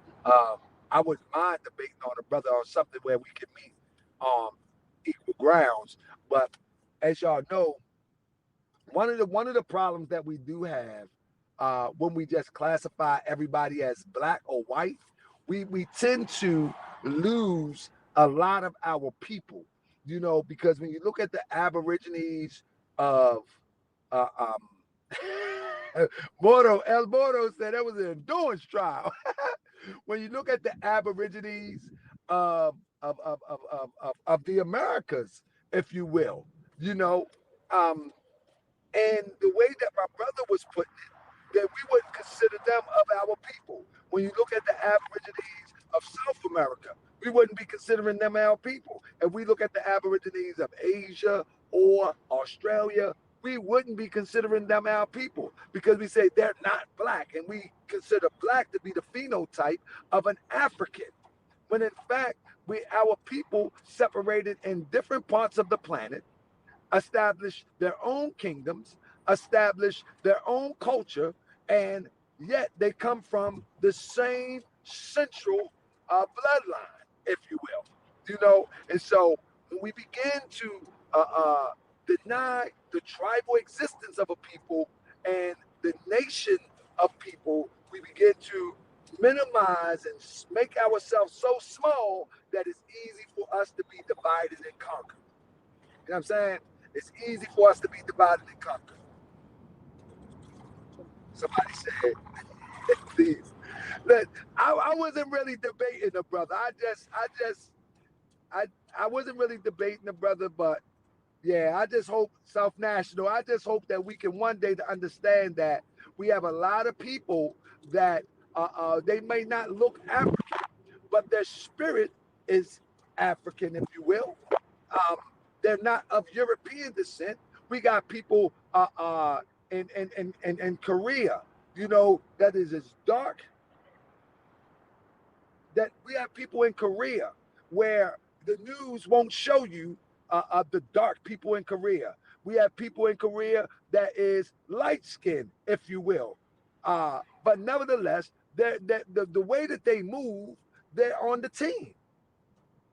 I wouldn't mind debating on a brother or something where we can meet on equal grounds. But as y'all know, one of the problems that we do have when we just classify everybody as black or white, we tend to lose a lot of our people, because when you look at the Aborigines of El Moro said that was an endurance trial. When you look at the Aborigines of the Americas, if you will, um, and the way that my brother was putting it, that we wouldn't consider them of our people. When you look at the Aborigines of South America, we wouldn't be considering them our people. If we look at the Aborigines of Asia or Australia, we wouldn't be considering them our people, because we say they're not black, and we consider black to be the phenotype of an African, when in fact our people separated in different parts of the planet, established their own kingdoms, established their own culture, and yet they come from the same central bloodline, if you will. And so when we begin to deny the tribal existence of a people and the nation of people, we begin to minimize and make ourselves so small that it's easy for us to be divided and conquered. what I'm saying? It's easy for us to be divided and conquered. Somebody said, please. Look, I wasn't really debating the brother. I wasn't really debating the brother, but yeah, I just hope South National. I just hope that we can one day to understand that we have a lot of people that they may not look African, but their spirit is African, if you will. Um, they're not of European descent. We got people in Korea, you know, that is as dark. That we have people in Korea where the news won't show you the dark people in Korea. We have people in Korea that is light skinned, if you will. But nevertheless, the way that they move, they're on the team.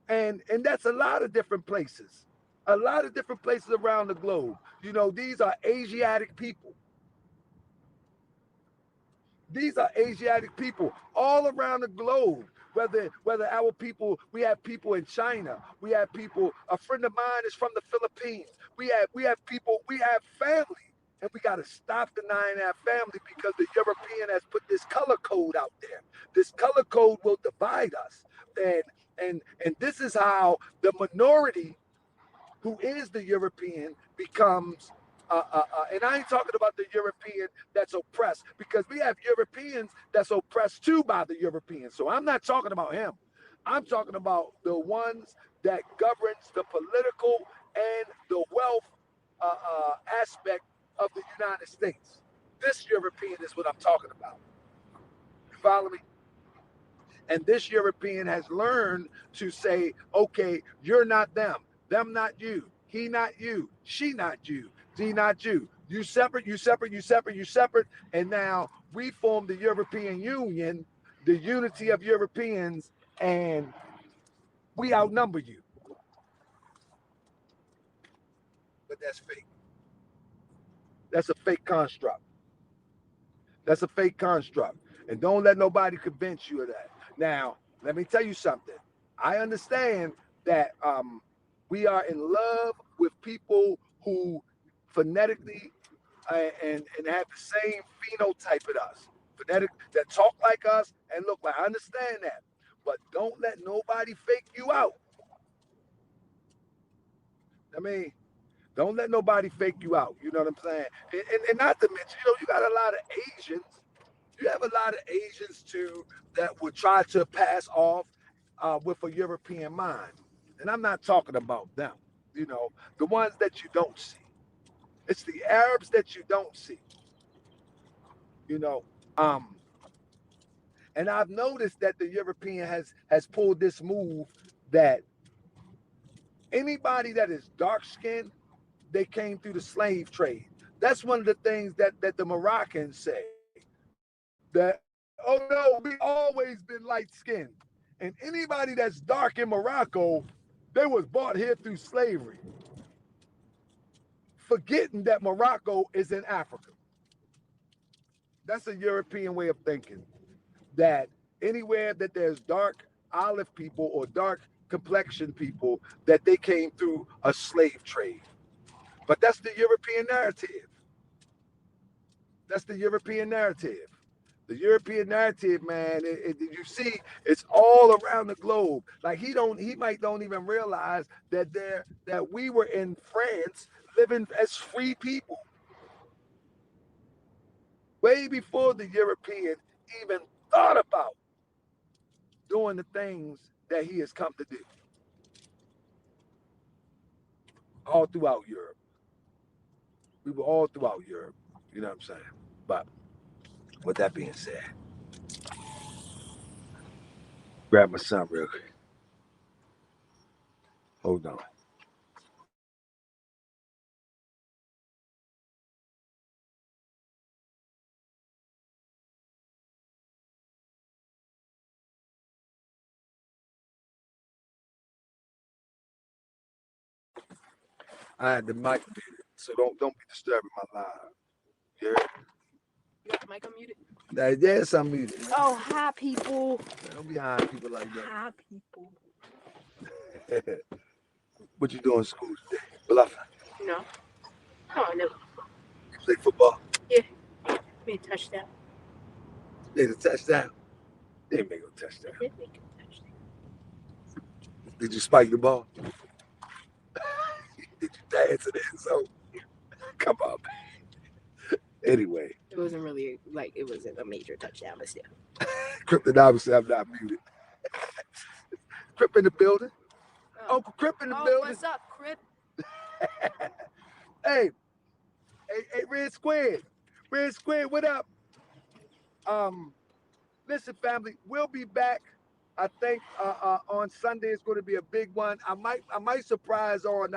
And that's a lot of different places. A lot of different places around the globe. You know, these are Asiatic people. These are Asiatic people all around the globe. Whether our people, we have people in China, we have people. A friend of mine is from the Philippines. We have people, we have family, and we got to stop denying that family because the European has put this color code out there. This color code will divide us, and this is how the minority who is the European becomes, and I ain't talking about the European that's oppressed because we have Europeans that's oppressed too by the Europeans. So I'm not talking about him. I'm talking about the ones that governs the political and the wealth aspect of the United States. This European is what I'm talking about. You follow me? And this European has learned to say, okay, you're not them not you, he not you, she not you, D not you. You separate, you separate, you separate, you separate. And now we form the European Union, the unity of Europeans, and we outnumber you. But that's fake. That's a fake construct. That's a fake construct. And don't let nobody convince you of that. Now, let me tell you something. I understand that we are in love with people who phonetically and have the same phenotype as us. Phonetic that talk like us and look like. I understand that. But don't let nobody fake you out. I mean, don't let nobody fake you out. You know what I'm saying? And not to mention, you know, you got a lot of Asians. You have a lot of Asians too that would try to pass off with a European mind. And I'm not talking about them, you know, the ones that you don't see. It's the Arabs that you don't see, you know. Um, and I've noticed that the European has pulled this move that anybody that is dark skinned, they came through the slave trade. That's one of the things that the Moroccans say. That, oh no, we always been light skinned. And anybody that's dark in Morocco, they was brought here through slavery. Forgetting that Morocco is in Africa. That's a European way of thinking. That anywhere that there's dark olive people or dark complexion people, that they came through a slave trade. But that's the European narrative. That's the European narrative. The European narrative, man, you see, it's all around the globe. Like he might don't even realize that we were in France living as free people way before the European even thought about doing the things that he has come to do all throughout Europe. We were all throughout Europe. You know what I'm saying? But with that being said, grab my son real quick. Hold on. I had the mic muted, so don't be disturbing my live. You heard? You got the mic unmuted? Yes, I'm muted. Oh, hi, people. Don't be hiding people like Hi, people. that. What you doing in school today? Bluffing. No. No, I never. You play football. Made a touchdown. Made a touchdown. They didn't make a touchdown. I did make a touchdown. Did you spike the ball? Did you dance in the end zone? Come on, man. Anyway. It wasn't really like it wasn't a major touchdown, but still. Krypton obviously I'm not muted. Crip in the building. Uncle Crip in the building. What's up, Crip? Hey, Red Squid. Red Squid, what up? Listen, family, we'll be back. I think on Sunday it's going to be a big one. I might surprise on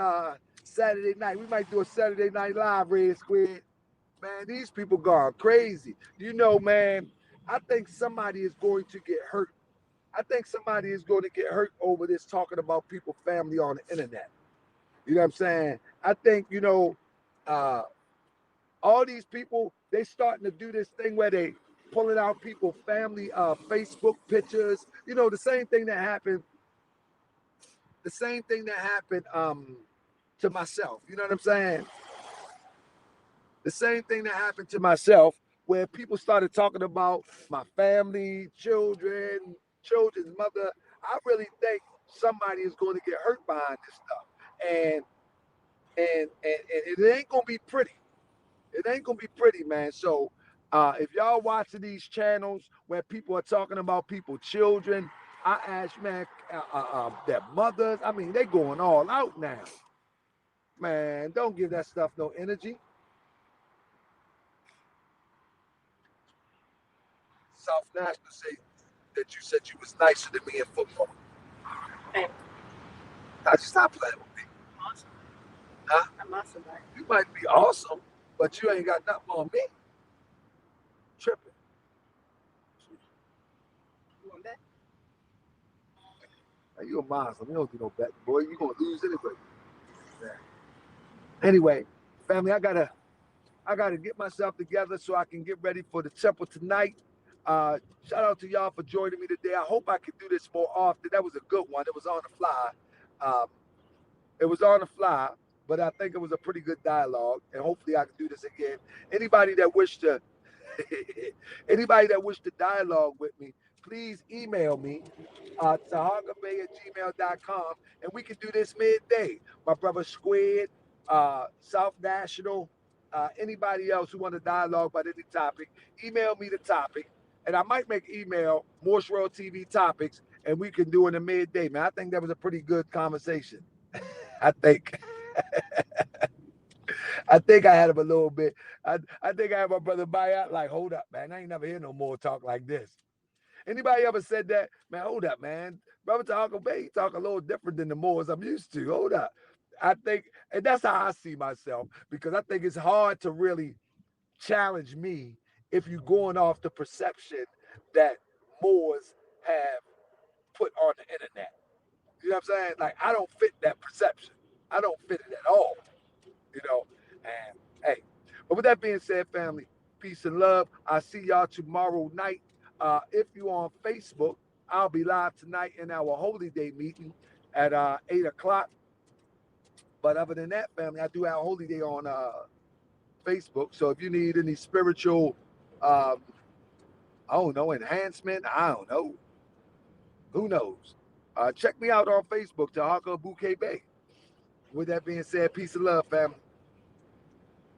Saturday night. We might do a Saturday Night Live, Red Squid. Man, these people gone crazy. You know, man, I think somebody is going to get hurt. I think somebody is going to get hurt over this talking about people's family on the internet. You know what I'm saying? I think, you know, all these people, they starting to do this thing where they pulling out people's family Facebook pictures. You know, the same thing that happened to myself. You know what I'm saying? The same thing that happened to myself, where people started talking about my family, children's mother. I really think somebody is going to get hurt behind this stuff. And it ain't gonna be pretty. It ain't gonna be pretty, man. So if y'all watching these channels where people are talking about people's children, I ask, man, their mothers, I mean, they going all out now. Man, don't give that stuff no energy. South National say that you said you was nicer than me in football. Hey. Now just stop playing with me. Awesome. Huh? I'm awesome, man. You might be awesome, but you ain't got nothing on me. Tripping. You want that? Now, you a Muslim. You don't do no bet, boy. You gonna lose anyway. Yeah. Anyway, family, I gotta get myself together so I can get ready for the temple tonight. Shout out to y'all for joining me today. I hope I can do this more often. That was a good one. It was on the fly. But I think it was a pretty good dialogue, and hopefully I can do this again. Anybody that wish to dialogue with me, please email me taharkabey@gmail.com, and we can do this midday. My brother Squid, South National, anybody else who want to dialogue about any topic, email me the topic, and I might make email Morse World TV topics, and we can do it in the midday, man. I think that was a pretty good conversation. I think. I think I had him a little bit. I think I had my brother Bayat like, hold up, man. I ain't never hear no more talk like this. Anybody ever said that? Man, hold up, man. Brother Taharka Bey talk a little different than the Moors I'm used to. Hold up. I think, and that's how I see myself, because I think it's hard to really challenge me if you're going off the perception that Moors have put on the internet. You know what I'm saying? Like, I don't fit that perception. I don't fit it at all. You know, and hey, but with that being said, family, peace and love. I'll see y'all tomorrow night. If you're on Facebook, I'll be live tonight in our Holy Day meeting at 8 o'clock. But other than that, family, I do have Holy Day on Facebook. So if you need any spiritual, I don't know, enhancement, I don't know. Who knows? Check me out on Facebook, Taharka Bey. With that being said, peace and love, family.